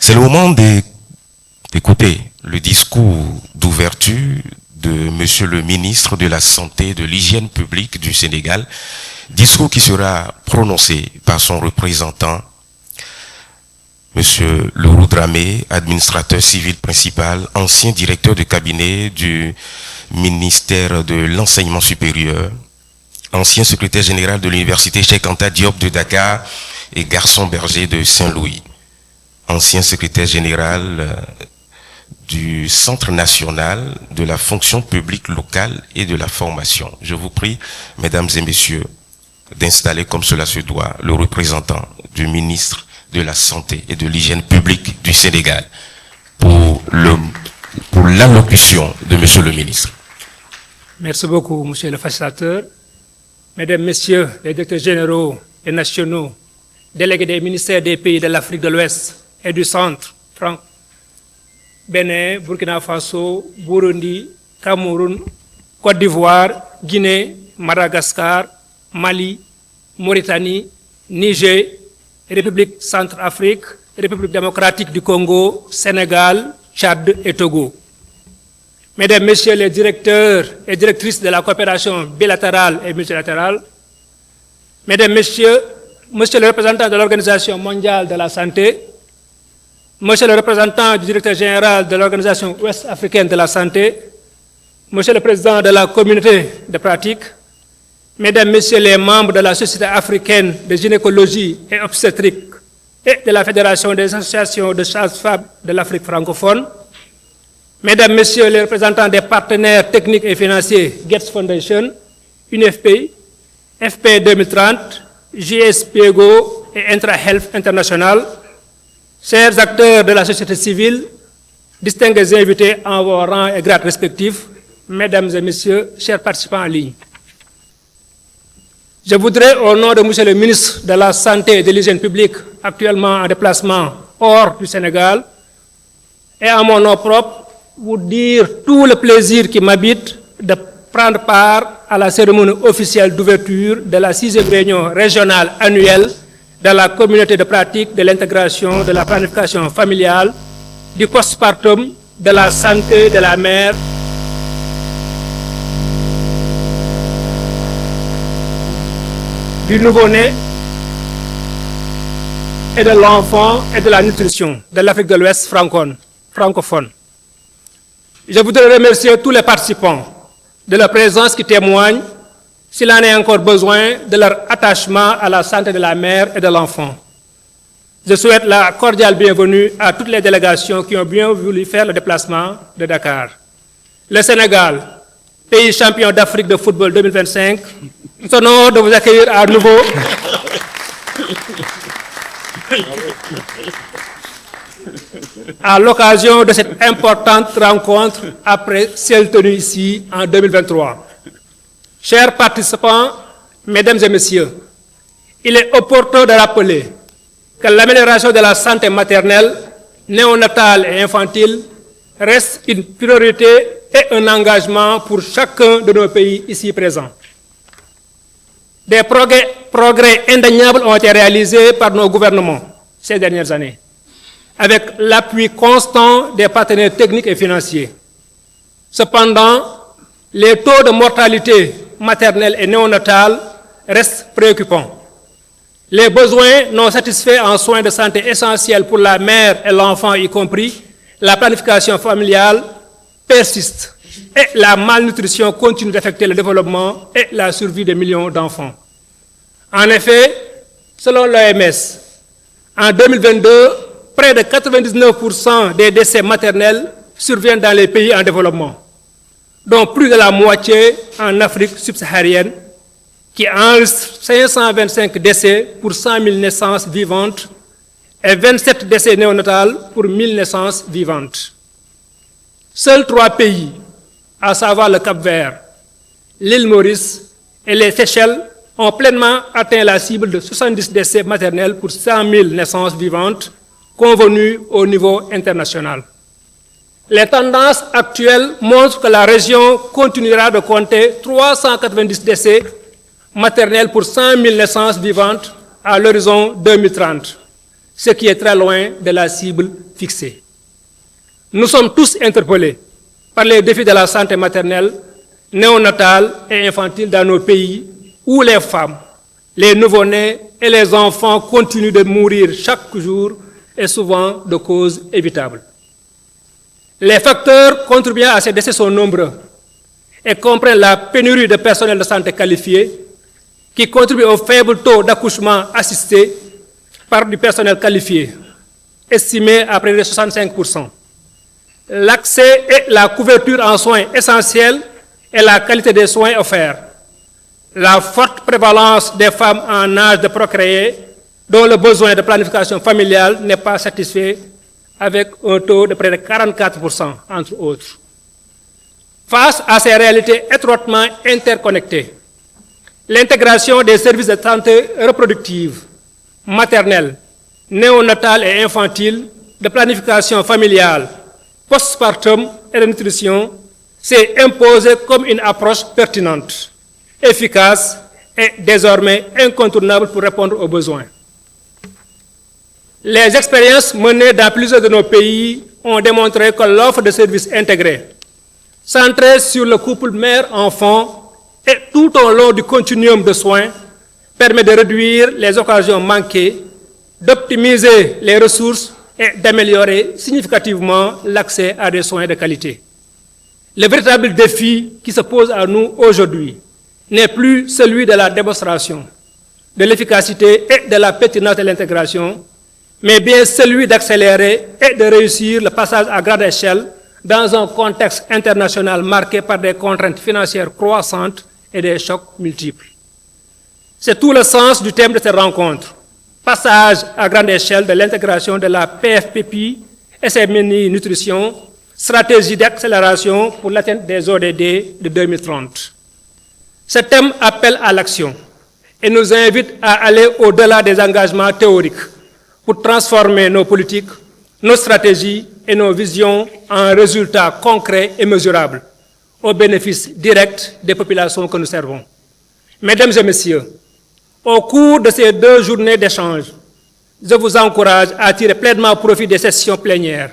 C'est le moment d'écouter le discours d'ouverture de Monsieur le ministre de la Santé et de l'Hygiène publique du Sénégal, discours qui sera prononcé par son représentant, Monsieur Lourou Dramé, administrateur civil principal, ancien directeur de cabinet du ministère de l'Enseignement supérieur, ancien secrétaire général de l'Université Cheikh Anta Diop de Dakar et Garçon Berger de Saint-Louis, ancien secrétaire général du Centre national de la fonction publique locale et de la formation. Je vous prie, mesdames et messieurs, d'installer comme cela se doit le représentant du ministre de la Santé et de l'Hygiène publique du Sénégal pour l'allocution de Monsieur le ministre. Merci beaucoup, Monsieur le facilitateur. Mesdames, Messieurs les directeurs généraux et nationaux, délégués des ministères des pays de l'Afrique de l'Ouest et du Centre, Bénin, Burkina Faso, Burundi, Cameroun, Côte d'Ivoire, Guinée, Madagascar, Mali, Mauritanie, Niger, République Centrafrique, République démocratique du Congo, Sénégal, Tchad et Togo. Mesdames, Messieurs les directeurs et directrices de la coopération bilatérale et multilatérale, Mesdames, Messieurs, Monsieur le représentant de l'Organisation mondiale de la santé, Monsieur le représentant du directeur général de l'Organisation ouest-africaine de la santé, Monsieur le président de la communauté de pratique, Mesdames, Messieurs les membres de la Société africaine de gynécologie et obstétrique, et de la Fédération des associations de sages-femmes de l'Afrique francophone, Mesdames, Messieurs les représentants des partenaires techniques et financiers Gates Foundation, UNFPI, FP 2030, JSPEGO et IntraHealth International, chers acteurs de la société civile, distingués invités en vos rangs et grades respectifs, Mesdames et Messieurs, chers participants en ligne. Je voudrais, au nom de Monsieur le ministre de la Santé et de l'Hygiène publique, actuellement en déplacement hors du Sénégal, et à mon nom propre, vous dire tout le plaisir qui m'habite de prendre part à la cérémonie officielle d'ouverture de la 6e réunion régionale annuelle de la communauté de pratique de l'intégration de la planification familiale, du postpartum, de la santé de la mère, du nouveau-né et de l'enfant et de la nutrition de l'Afrique de l'Ouest francophone. Je voudrais remercier tous les participants de leur présence qui témoignent, s'il en est encore besoin, de leur attachement à la santé de la mère et de l'enfant. Je souhaite la cordiale bienvenue à toutes les délégations qui ont bien voulu faire le déplacement de Dakar. Le Sénégal, pays champion d'Afrique de football 2025, nous tenons de vous accueillir à nouveau à l'occasion de cette importante rencontre après celle tenue ici en 2023. Chers participants, Mesdames et Messieurs, il est opportun de rappeler que l'amélioration de la santé maternelle, néonatale et infantile reste une priorité et un engagement pour chacun de nos pays ici présents. Des progrès indéniables ont été réalisés par nos gouvernements ces dernières années, avec l'appui constant des partenaires techniques et financiers. Cependant, les taux de mortalité maternelle et néonatale restent préoccupants. Les besoins non satisfaits en soins de santé essentiels pour la mère et l'enfant, y compris la planification familiale, persistent et la malnutrition continue d'affecter le développement et la survie de millions d'enfants. En effet, selon l'OMS, en 2022, près de 99% des décès maternels surviennent dans les pays en développement, dont plus de la moitié en Afrique subsaharienne, qui enregistre 525 décès pour 100 000 naissances vivantes et 27 décès néonatales pour 1000 naissances vivantes. Seuls 3 pays, à savoir le Cap-Vert, l'île Maurice et les Seychelles, ont pleinement atteint la cible de 70 décès maternels pour 100 000 naissances vivantes convenue au niveau international. Les tendances actuelles montrent que la région continuera de compter 390 décès maternels pour 100 000 naissances vivantes à l'horizon 2030, ce qui est très loin de la cible fixée. Nous sommes tous interpellés par les défis de la santé maternelle, néonatale et infantile dans nos pays où les femmes, les nouveau-nés et les enfants continuent de mourir chaque jour et souvent de causes évitables. Les facteurs contribuant à ces décès sont nombreux et comprennent la pénurie de personnel de santé qualifié qui contribue au faible taux d'accouchement assisté par du personnel qualifié, estimé à près de 65%. L'accès et la couverture en soins essentiels et la qualité des soins offerts. La forte prévalence des femmes en âge de procréer, dont le besoin de planification familiale n'est pas satisfait, avec un taux de près de 44%, entre autres. Face à ces réalités étroitement interconnectées, l'intégration des services de santé reproductive, maternelle, néonatale et infantile, de planification familiale, postpartum et de nutrition s'est imposée comme une approche pertinente, efficace et désormais incontournable pour répondre aux besoins. Les expériences menées dans plusieurs de nos pays ont démontré que l'offre de services intégrés, centrée sur le couple mère-enfant et tout au long du continuum de soins, permet de réduire les occasions manquées, d'optimiser les ressources et d'améliorer significativement l'accès à des soins de qualité. Le véritable défi qui se pose à nous aujourd'hui n'est plus celui de la démonstration, de l'efficacité et de la pertinence de l'intégration, mais bien celui d'accélérer et de réussir le passage à grande échelle dans un contexte international marqué par des contraintes financières croissantes et des chocs multiples. C'est tout le sens du thème de cette rencontre. Passage à grande échelle de l'intégration de la PFPP et ses mini-nutritions, stratégie d'accélération pour l'atteinte des ODD de 2030. Ce thème appelle à l'action et nous invite à aller au-delà des engagements théoriques pour transformer nos politiques, nos stratégies et nos visions en résultats concrets et mesurables au bénéfice direct des populations que nous servons. Mesdames et messieurs, au cours de ces 2 journées d'échange, je vous encourage à tirer pleinement profit des sessions plénières,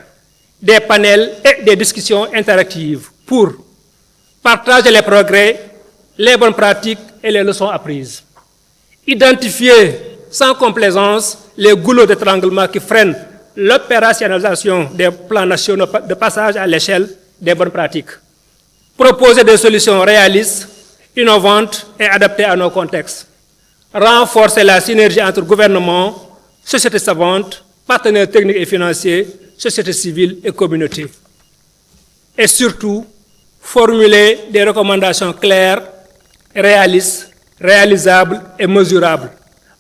des panels et des discussions interactives pour partager les progrès, les bonnes pratiques et les leçons apprises. Identifier sans complaisance les goulots d'étranglement qui freinent l'opérationnalisation des plans nationaux de passage à l'échelle des bonnes pratiques. Proposer des solutions réalistes, innovantes et adaptées à nos contextes. Renforcer la synergie entre gouvernements, sociétés savantes, partenaires techniques et financiers, société civile et communautés. Et surtout, formuler des recommandations claires, réalistes, réalisables et mesurables,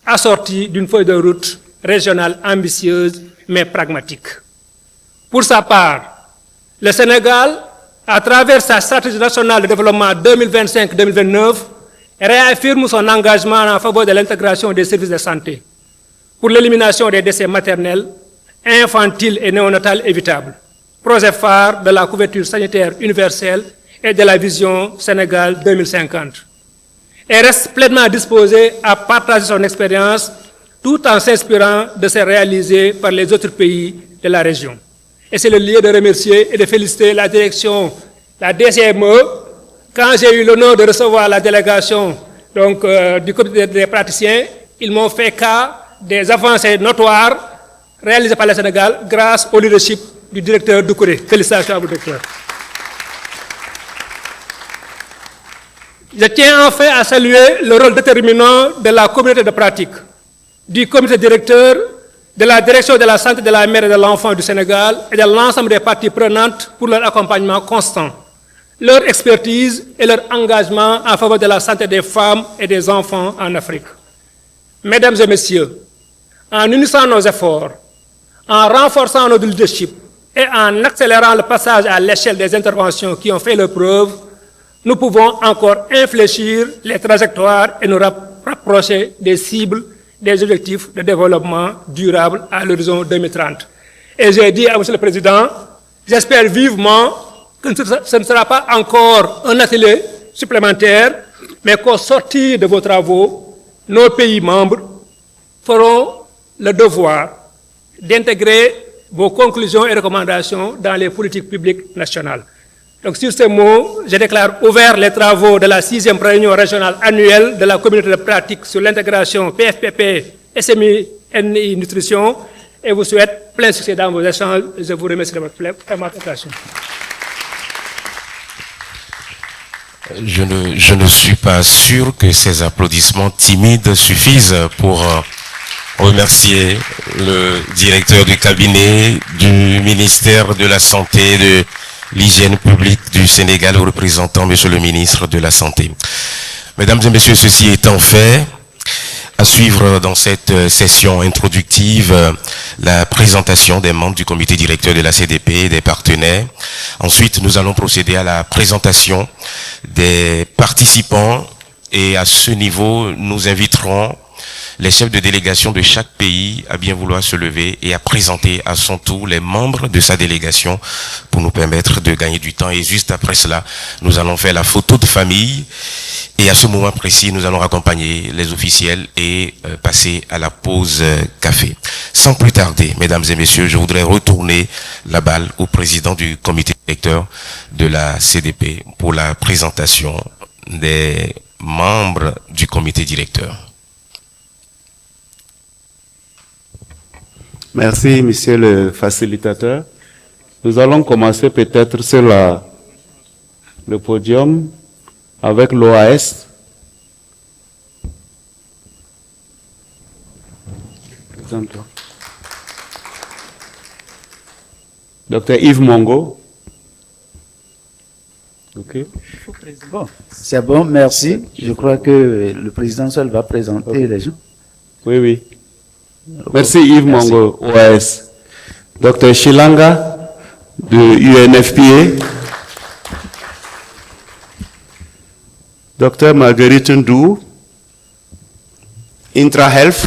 assorties d'une feuille de route régionale ambitieuse mais pragmatique. Pour sa part, le Sénégal, à travers sa stratégie nationale de développement 2025-2029, réaffirme son engagement en faveur de l'intégration des services de santé pour l'élimination des décès maternels, infantiles et néonatales évitables, projet phare de la couverture sanitaire universelle et de la vision Sénégal 2050. Et reste pleinement disposé à partager son expérience tout en s'inspirant de ces réalisés par les autres pays de la région. Et c'est le lieu de remercier et de féliciter la direction, la DCME, quand j'ai eu l'honneur de recevoir la délégation du comité des praticiens, ils m'ont fait cas des avancées notoires réalisées par le Sénégal grâce au leadership du directeur Doucouré. Félicitations à vous, directeur. Je tiens enfin à saluer le rôle déterminant de la communauté de pratique, du comité directeur, de la direction de la santé de la mère et de l'enfant du Sénégal et de l'ensemble des parties prenantes pour leur accompagnement constant, leur expertise et leur engagement en faveur de la santé des femmes et des enfants en Afrique. Mesdames et messieurs, en unissant nos efforts, en renforçant notre leadership et en accélérant le passage à l'échelle des interventions qui ont fait leur preuve, nous pouvons encore infléchir les trajectoires et nous rapprocher des cibles des objectifs de développement durable à l'horizon 2030. Et j'ai dit à M. le Président, j'espère vivement que ce ne sera pas encore un atelier supplémentaire, mais qu'au sortir de vos travaux, nos pays membres feront le devoir d'intégrer vos conclusions et recommandations dans les politiques publiques nationales. Donc sur ces mots, je déclare ouverts les travaux de la 6e réunion régionale annuelle de la communauté de pratique sur l'intégration PFPP, SMI, NI, Nutrition, et vous souhaite plein succès dans vos échanges. Je vous remercie de votre attention. Je ne suis pas sûr que ces applaudissements timides suffisent pour remercier le directeur du cabinet du ministère de la Santé, de l'hygiène publique du Sénégal, représentant Monsieur le ministre de la Santé. Mesdames et messieurs, ceci étant fait, à suivre dans cette session introductive la présentation des membres du comité directeur de la CDP et des partenaires. Ensuite, nous allons procéder à la présentation des participants et à ce niveau, nous inviterons les chefs de délégation de chaque pays à bien vouloir se lever et à présenter à son tour les membres de sa délégation pour nous permettre de gagner du temps. Et juste après cela, nous allons faire la photo de famille et à ce moment précis, nous allons accompagner les officiels et passer à la pause café. Sans plus tarder, mesdames et messieurs, je voudrais retourner la balle au président du comité directeur de la CDP pour la présentation des membres du comité directeur. Merci, monsieur le facilitateur. Nous allons commencer peut-être sur le podium avec l'OAS. Dr Yves Mongo. Ok. Bon, c'est bon, merci. Je crois que le président seul va présenter les gens. Oui, oui. Merci Yves Mongo, OAS. Dr Shilanga de UNFPA. Dr Marguerite Ndou, IntraHealth.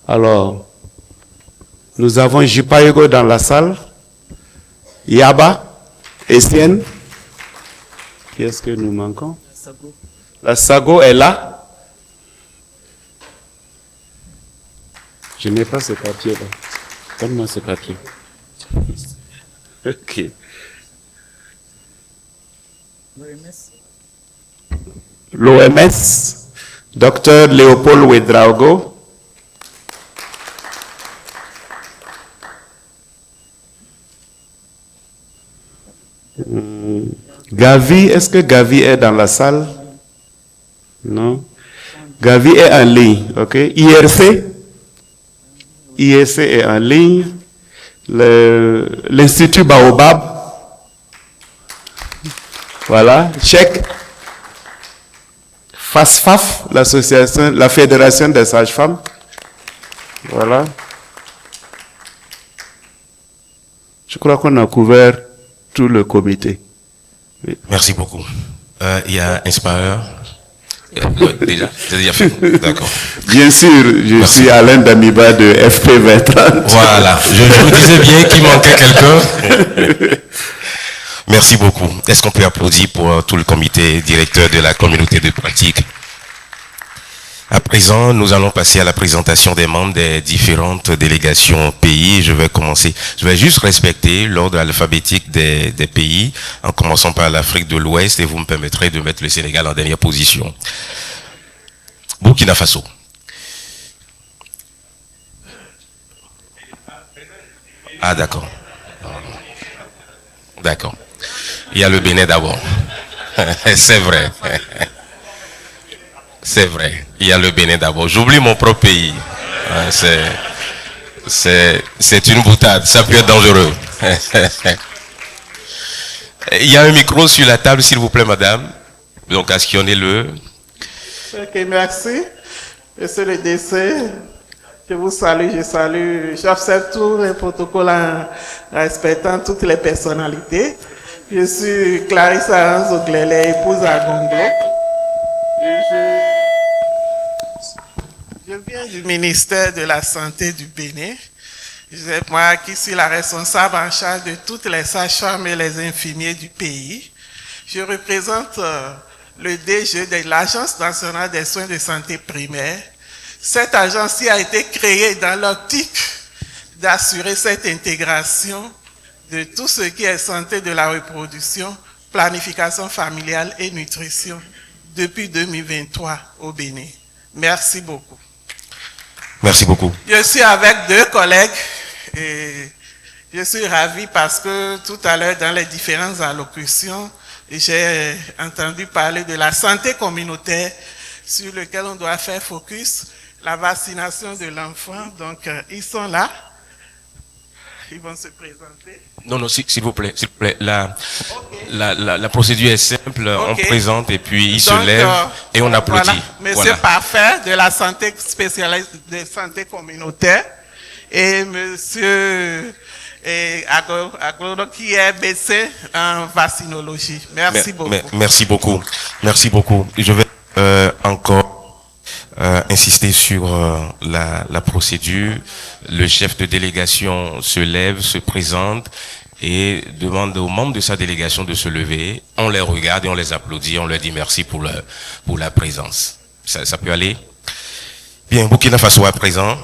Alors, nous avons Jipaego dans la salle. Yaba, Estienne. Qui est-ce que nous manquons? La Sago est là. Je n'ai pas ce papier-là. Donne-moi ce papier. Ok. L'OMS, Dr Léopold Ouedraogo. Gavi, est-ce que Gavi est dans la salle? Non. Gavi est en ligne, ok. IRC est en ligne. L'Institut Baobab. Voilà. Chèque. FASFAF, l'association, la Fédération des sages-femmes. Voilà. Je crois qu'on a couvert tout le comité. Oui. Merci beaucoup. Il y a Inspire. Déjà, c'est déjà fait. D'accord. Bien sûr, je suis Alain Damiba de FP2030. Voilà. Je vous disais bien qu'il manquait quelqu'un. Merci beaucoup. Est-ce qu'on peut applaudir pour tout le comité directeur de la communauté de pratique? À présent, nous allons passer à la présentation des membres des différentes délégations pays. Je vais juste respecter l'ordre alphabétique des pays, en commençant par l'Afrique de l'Ouest, et vous me permettrez de mettre le Sénégal en dernière position. Burkina Faso. Ah, d'accord. D'accord. Il y a le Bénin d'abord. C'est vrai. C'est vrai. Il y a le Bénin d'abord. J'oublie mon propre pays. C'est une boutade. Ça peut être dangereux. Il y a un micro sur la table, s'il vous plaît, madame. Donc, astionnez-le. Ok, merci. Monsieur le DC, je vous salue, j'observe tous les protocoles en respectant toutes les personnalités. Je suis Clarissa Anzoglele, épouse à Gondo. Je viens du ministère de la Santé du Bénin. C'est moi qui suis la responsable en charge de toutes les sages-femmes et les infirmiers du pays. Je représente le DG de l'Agence nationale des soins de santé primaire. Cette agence a été créée dans l'optique d'assurer cette intégration de tout ce qui est santé de la reproduction, planification familiale et nutrition depuis 2023 au Bénin. Merci beaucoup. Merci beaucoup. Je suis avec deux collègues et je suis ravi parce que tout à l'heure, dans les différentes allocutions, j'ai entendu parler de la santé communautaire sur lequel on doit faire focus, la vaccination de l'enfant. Donc, ils sont là. Ils vont se présenter. Non, s'il vous plaît, la procédure est simple, on présente et puis ils se lèvent et on applaudit. Voilà. Monsieur Parfait de la santé spécialiste de santé communautaire et monsieur Agoro qui est BC en vaccinologie. Merci beaucoup. Merci beaucoup. Merci beaucoup. Je vais encore insister sur la procédure. Le chef de délégation se lève, se présente et demande aux membres de sa délégation de se lever. On les regarde et on les applaudit, on leur dit merci pour la présence. Ça peut aller? Bien, Burkina Faso à présent.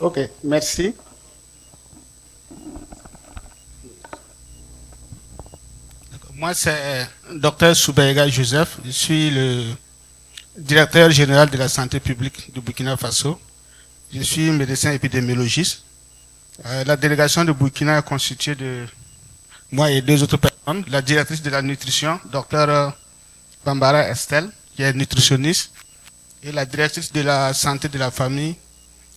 Ok, merci. Moi, c'est Dr Soubaïga Joseph. Je suis le directeur général de la santé publique du Burkina Faso. Je suis médecin épidémiologiste. La délégation de Burkina est constituée de moi et deux autres personnes. La directrice de la nutrition, Dr Bambara Estelle, qui est nutritionniste. et la directrice de la santé de la famille,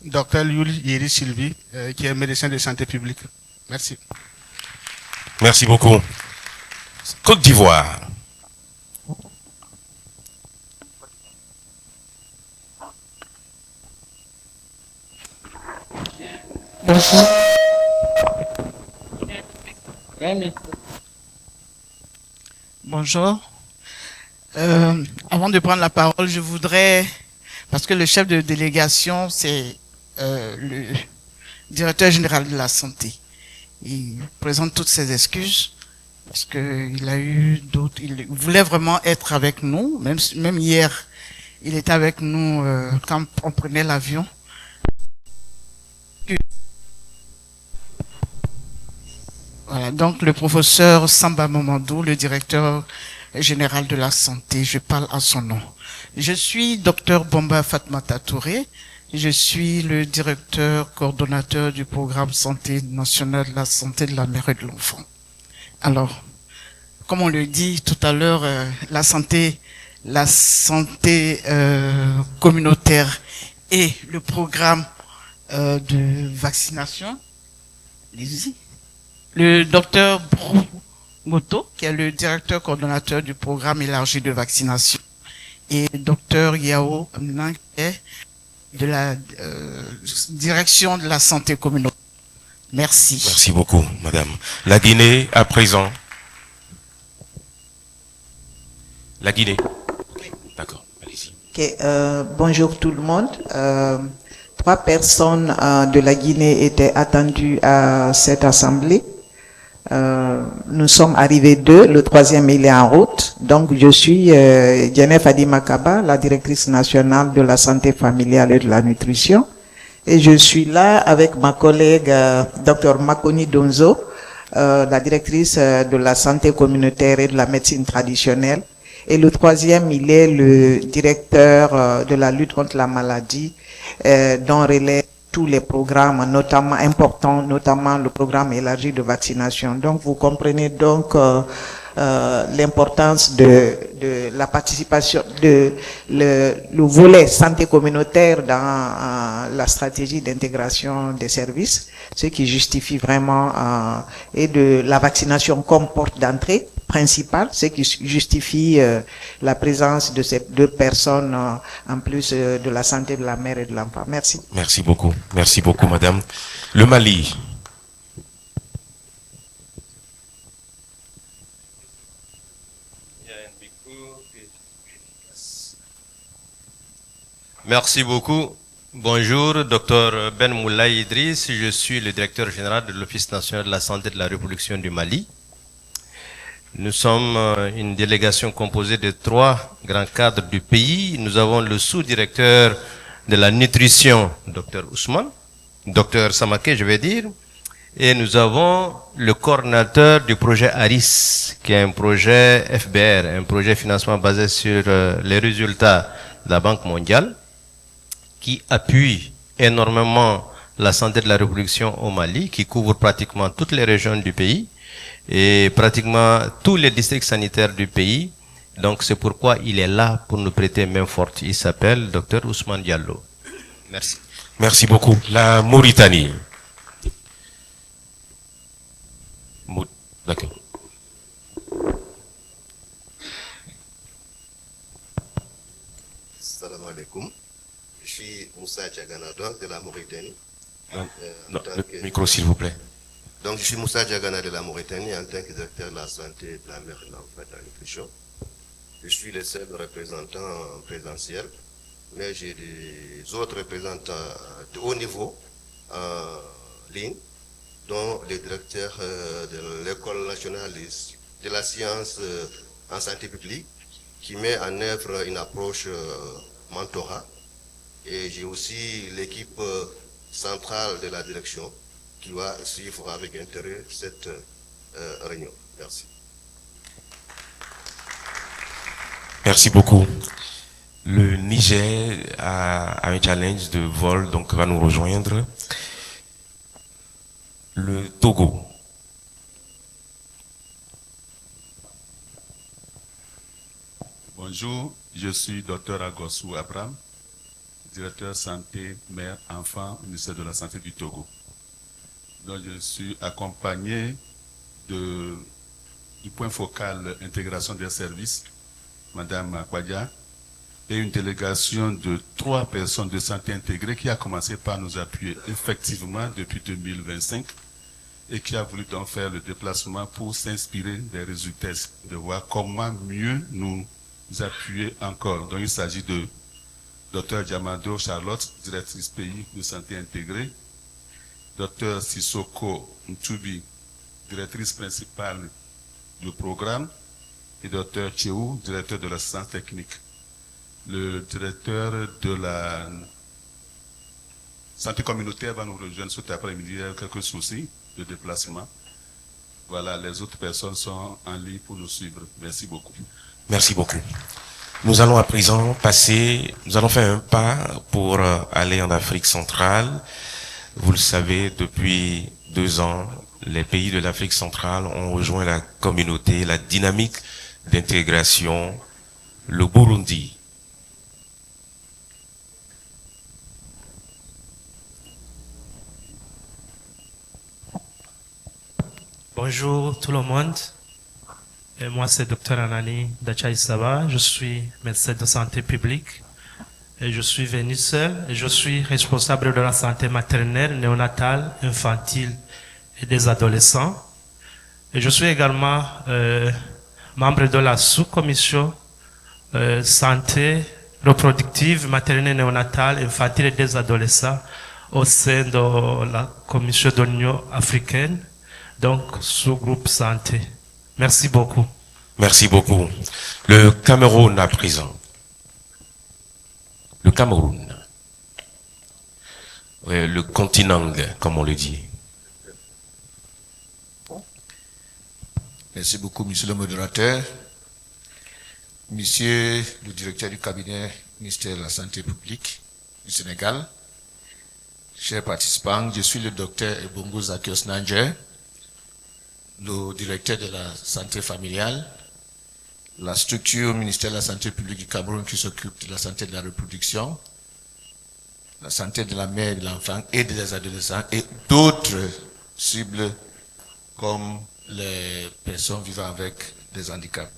Dr Yuli Yeri Sylvie, qui est médecin de santé publique. Merci. Merci beaucoup. Côte d'Ivoire. Bonjour. Bonjour. Avant de prendre la parole, je voudrais, parce que le chef de délégation, c'est le directeur général de la santé. Il présente toutes ses excuses parce qu'il a eu d'autres. Il voulait vraiment être avec nous, même hier, il était avec nous quand on prenait l'avion. Voilà, donc le professeur Samba Momandou, le directeur général de la santé, je parle à son nom. Je suis docteur Bomba Fatmata Touré, je suis le directeur coordonnateur du programme santé nationale de la santé de la mère et de l'enfant. Alors, comme on le dit tout à l'heure, la santé communautaire et le programme de vaccination, le docteur Brou Moto, qui est le directeur coordonnateur du programme élargi de vaccination, et le docteur Yao Mnan, qui est de la direction de la santé communautaire. Merci. Merci beaucoup, madame. La Guinée, à présent. La Guinée. D'accord, allez-y. Okay, bonjour tout le monde. 3 personnes de la Guinée étaient attendues à cette assemblée. Nous sommes arrivés 2, le 3e il est en route. Donc je suis Djenef Fadi Makaba, la directrice nationale de la santé familiale et de la nutrition. Et je suis là avec ma collègue Dr Makoni Donzo, la directrice de la santé communautaire et de la médecine traditionnelle. Et le 3e, il est le directeur de la lutte contre la maladie, dont relève tous les programmes, notamment importants, notamment le programme élargi de vaccination. Donc, vous comprenez donc l'importance de la participation, le volet santé communautaire dans la stratégie d'intégration des services, ce qui justifie vraiment, et de la vaccination comme porte d'entrée principale, ce qui justifie la présence de ces 2 personnes en plus de la santé de la mère et de l'enfant. Merci. Merci beaucoup, madame. Le Mali. Merci beaucoup. Bonjour, docteur Ben Moulay Idriss. Je suis le directeur général de l'Office national de la santé de la République du Mali. Nous sommes une délégation composée de 3 grands cadres du pays. Nous avons le sous-directeur de la nutrition, docteur Ousmane, docteur Samake, je vais dire, et nous avons le coordinateur du projet ARIS, qui est un projet FBR, un projet financement basé sur les résultats de la Banque mondiale, qui appuie énormément la santé de la reproduction au Mali, qui couvre pratiquement toutes les régions du pays et pratiquement tous les districts sanitaires du pays. Donc c'est pourquoi il est là pour nous prêter main forte. Il s'appelle Dr Ousmane Diallo. Merci. Merci beaucoup. La Mauritanie. D'accord. Salam alaikum. Je suis Moussa Diagana de la Mauritanie. Le micro s'il vous plaît. Donc je suis Moussa Diagana de la Mauritanie en tant que directeur de la santé de la mère et de l'enfant et de la nutrition. Je suis le seul représentant présentiel, mais j'ai des autres représentants de haut niveau en ligne, dont le directeur de l'École nationale de la science en santé publique, qui met en œuvre une approche mentorat. Et j'ai aussi l'équipe centrale de la direction qui va suivre avec intérêt cette réunion. Merci. Merci beaucoup. Le Niger a un challenge de vol, donc va nous rejoindre. Le Togo. Bonjour, je suis Dr Agossou Abraham, directeur santé, mère, enfant, au ministère de la Santé du Togo. Donc, je suis accompagné du point focal intégration des services, Madame Kwadia, et une délégation de 3 personnes de santé intégrée qui a commencé par nous appuyer effectivement depuis 2025 et qui a voulu donc faire le déplacement pour s'inspirer des résultats, de voir comment mieux nous appuyer encore. Donc il s'agit de Dr Diamando Charlotte, directrice pays de santé intégrée, Dr Sissoko Ntoubi, directrice principale du programme, et Dr Tchéou, directeur de l'assistance technique. Le directeur de la santé communautaire va nous rejoindre cet après-midi. Il y a quelques soucis de déplacement. Voilà, les autres personnes sont en ligne pour nous suivre. Merci beaucoup. Merci beaucoup. Nous allons à présent nous allons faire un pas pour aller en Afrique centrale. Vous le savez, depuis 2 ans, les pays de l'Afrique centrale ont rejoint la communauté, la dynamique d'intégration, le Burundi. Bonjour tout le monde. Et moi, c'est Dr Anani Dachaïsaba. Je suis médecin de santé publique. Et je suis venu seul. Et je suis responsable de la santé maternelle, néonatale, infantile et des adolescents. Et je suis également membre de la sous-commission santé reproductive, maternelle, néonatale, infantile et des adolescents au sein de la commission de l'Union africaine. Donc, sous-groupe santé. Merci beaucoup. Merci beaucoup. Le Cameroun à présent. Le Cameroun. Ouais, le continent, comme on le dit. Merci beaucoup, monsieur le modérateur. Monsieur le directeur du cabinet ministère de la Santé publique du Sénégal. Chers participants, je suis le docteur Ebongo Zakios Nanger, le directeur de la santé familiale, la structure ministère de la Santé publique du Cameroun qui s'occupe de la santé de la reproduction, la santé de la mère et de l'enfant et des adolescents et d'autres cibles comme les personnes vivant avec des handicaps.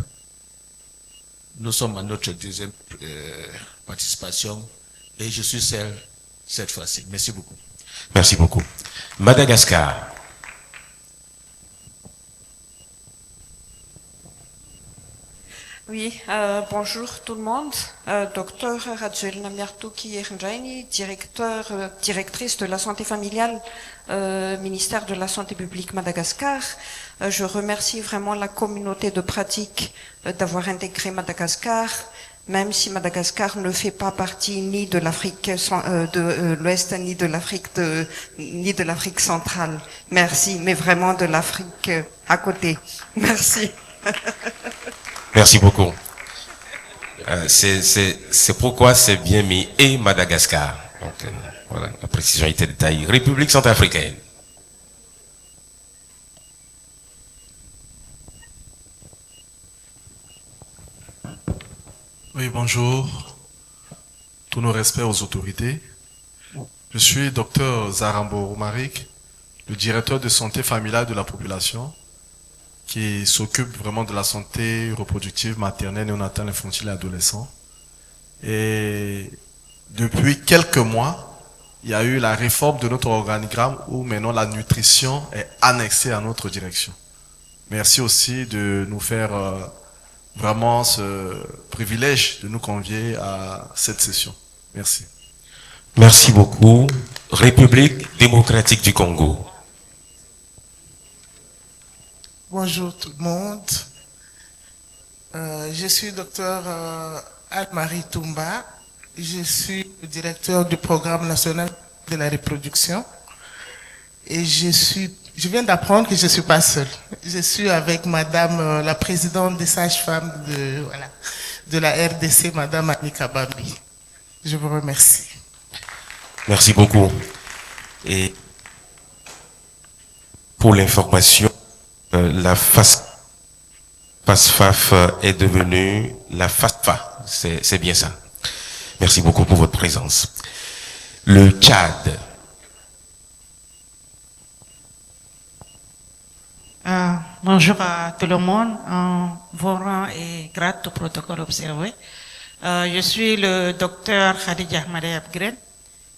Nous sommes à notre 2e participation et je suis seul cette fois-ci. Merci beaucoup. Merci beaucoup. Madagascar. Oui, bonjour tout le monde. Docteur Radzuel Namiartou Kierndjaini, directrice de la santé familiale, ministère de la Santé publique Madagascar. Je remercie vraiment la communauté de pratique d'avoir intégré Madagascar, même si Madagascar ne fait pas partie ni de l'Afrique de l'Ouest, ni de l'Afrique centrale. Merci, mais vraiment de l'Afrique à côté. Merci. Merci beaucoup. C'est pourquoi c'est bien mis et Madagascar. Donc, voilà, la précision était détaillée. République centrafricaine. Oui, bonjour. Tous nos respects aux autorités. Je suis Dr Zarambo Romaric, le directeur de santé familiale de la population, qui s'occupe vraiment de la santé reproductive, maternelle, néonatale, infantile et adolescent. Et depuis quelques mois, il y a eu la réforme de notre organigramme où maintenant la nutrition est annexée à notre direction. Merci aussi de nous faire vraiment ce privilège de nous convier à cette session. Merci. Merci beaucoup. République démocratique du Congo. Bonjour tout le monde. Je suis docteur Anne-Marie Toumba. Je suis le directeur du programme national de la reproduction. Et je viens d'apprendre que je ne suis pas seule. Je suis avec madame la présidente des sages-femmes de la RDC, madame Annika Bambi. Je vous remercie. Merci beaucoup. Et pour l'information, la FASFAF est devenue la FASFA. C'est bien ça. Merci beaucoup pour votre présence. le Tchad. Bonjour à tout le monde, en vos rangs et grâce au protocole observé. Je suis le docteur Khadija Ahmadeh Abgren,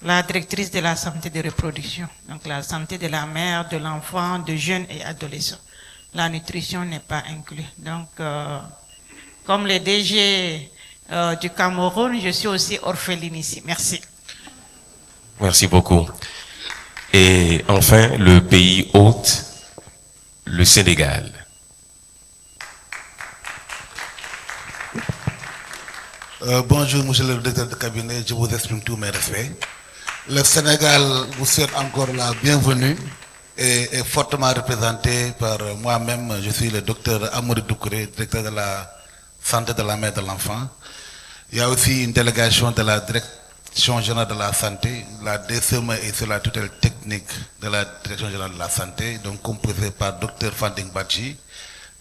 la directrice de la santé de reproduction, donc la santé de la mère, de l'enfant, de jeunes et adolescents. La nutrition n'est pas inclue. Donc, comme le DG du Cameroun, je suis aussi orpheline ici. Merci. Merci beaucoup. Et enfin, le pays hôte, le Sénégal. Bonjour, monsieur le directeur de cabinet, je vous exprime tous mes respects. Le Sénégal vous souhaite encore la bienvenue et est fortement représenté par moi-même. Je suis le docteur Amouri Doukouré, directeur de la santé de la mère et de l'enfant. Il y a aussi une délégation de la direction générale de la santé. La DCME est sur la tutelle technique de la direction générale de la santé, donc composée par docteur Fanding Badji,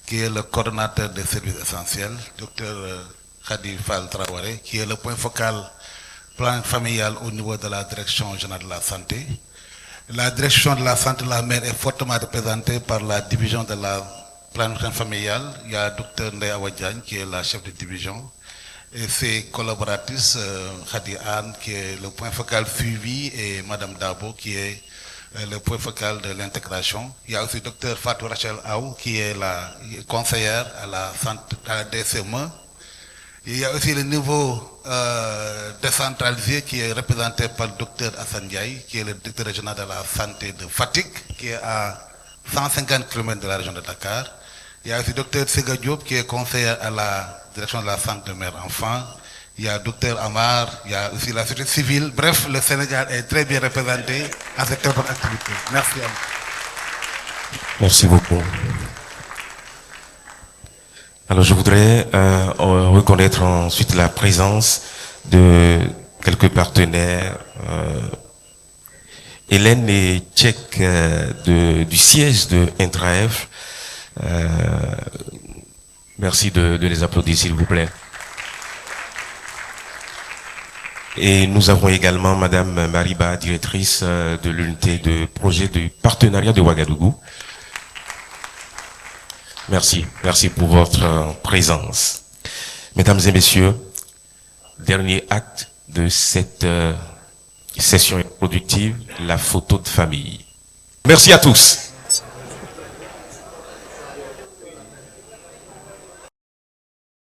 qui est le coordonnateur des services essentiels, docteur Khadi Fall Traoré, qui est le point focal plan familial au niveau de la direction générale de la santé. La direction de la santé de la mère est fortement représentée par la division de la planification familiale. Il y a docteur Ndeye Awadjan, qui est la chef de division, et ses collaboratrices, Khadi Anne, qui est le point focal suivi, et Madame Dabo, qui est le point focal de l'intégration. Il y a aussi docteur Fatou Rachel Aou, qui est la conseillère à la DCME. Il y a aussi le niveau décentralisé qui est représenté par le docteur Hassan Diaye, qui est le directeur régional de la santé de Fatick, qui est à 150 km de la région de Dakar. Il y a aussi le docteur Sega Diop, qui est conseiller à la direction de la santé de mère-enfant. Il y a le docteur Amar, il y a aussi la société civile. Bref, le Sénégal est très bien représenté à cette activité. Merci à vous. Merci beaucoup. Alors, je voudrais reconnaître ensuite la présence de quelques partenaires. Hélène et Tchèque du siège de Intraef. Merci de les applaudir, s'il vous plaît. Et nous avons également Madame Mariba, directrice de l'unité de projet du partenariat de Ouagadougou. Merci, merci pour votre présence. Mesdames et messieurs, dernier acte de cette session productive, la photo de famille. Merci à tous.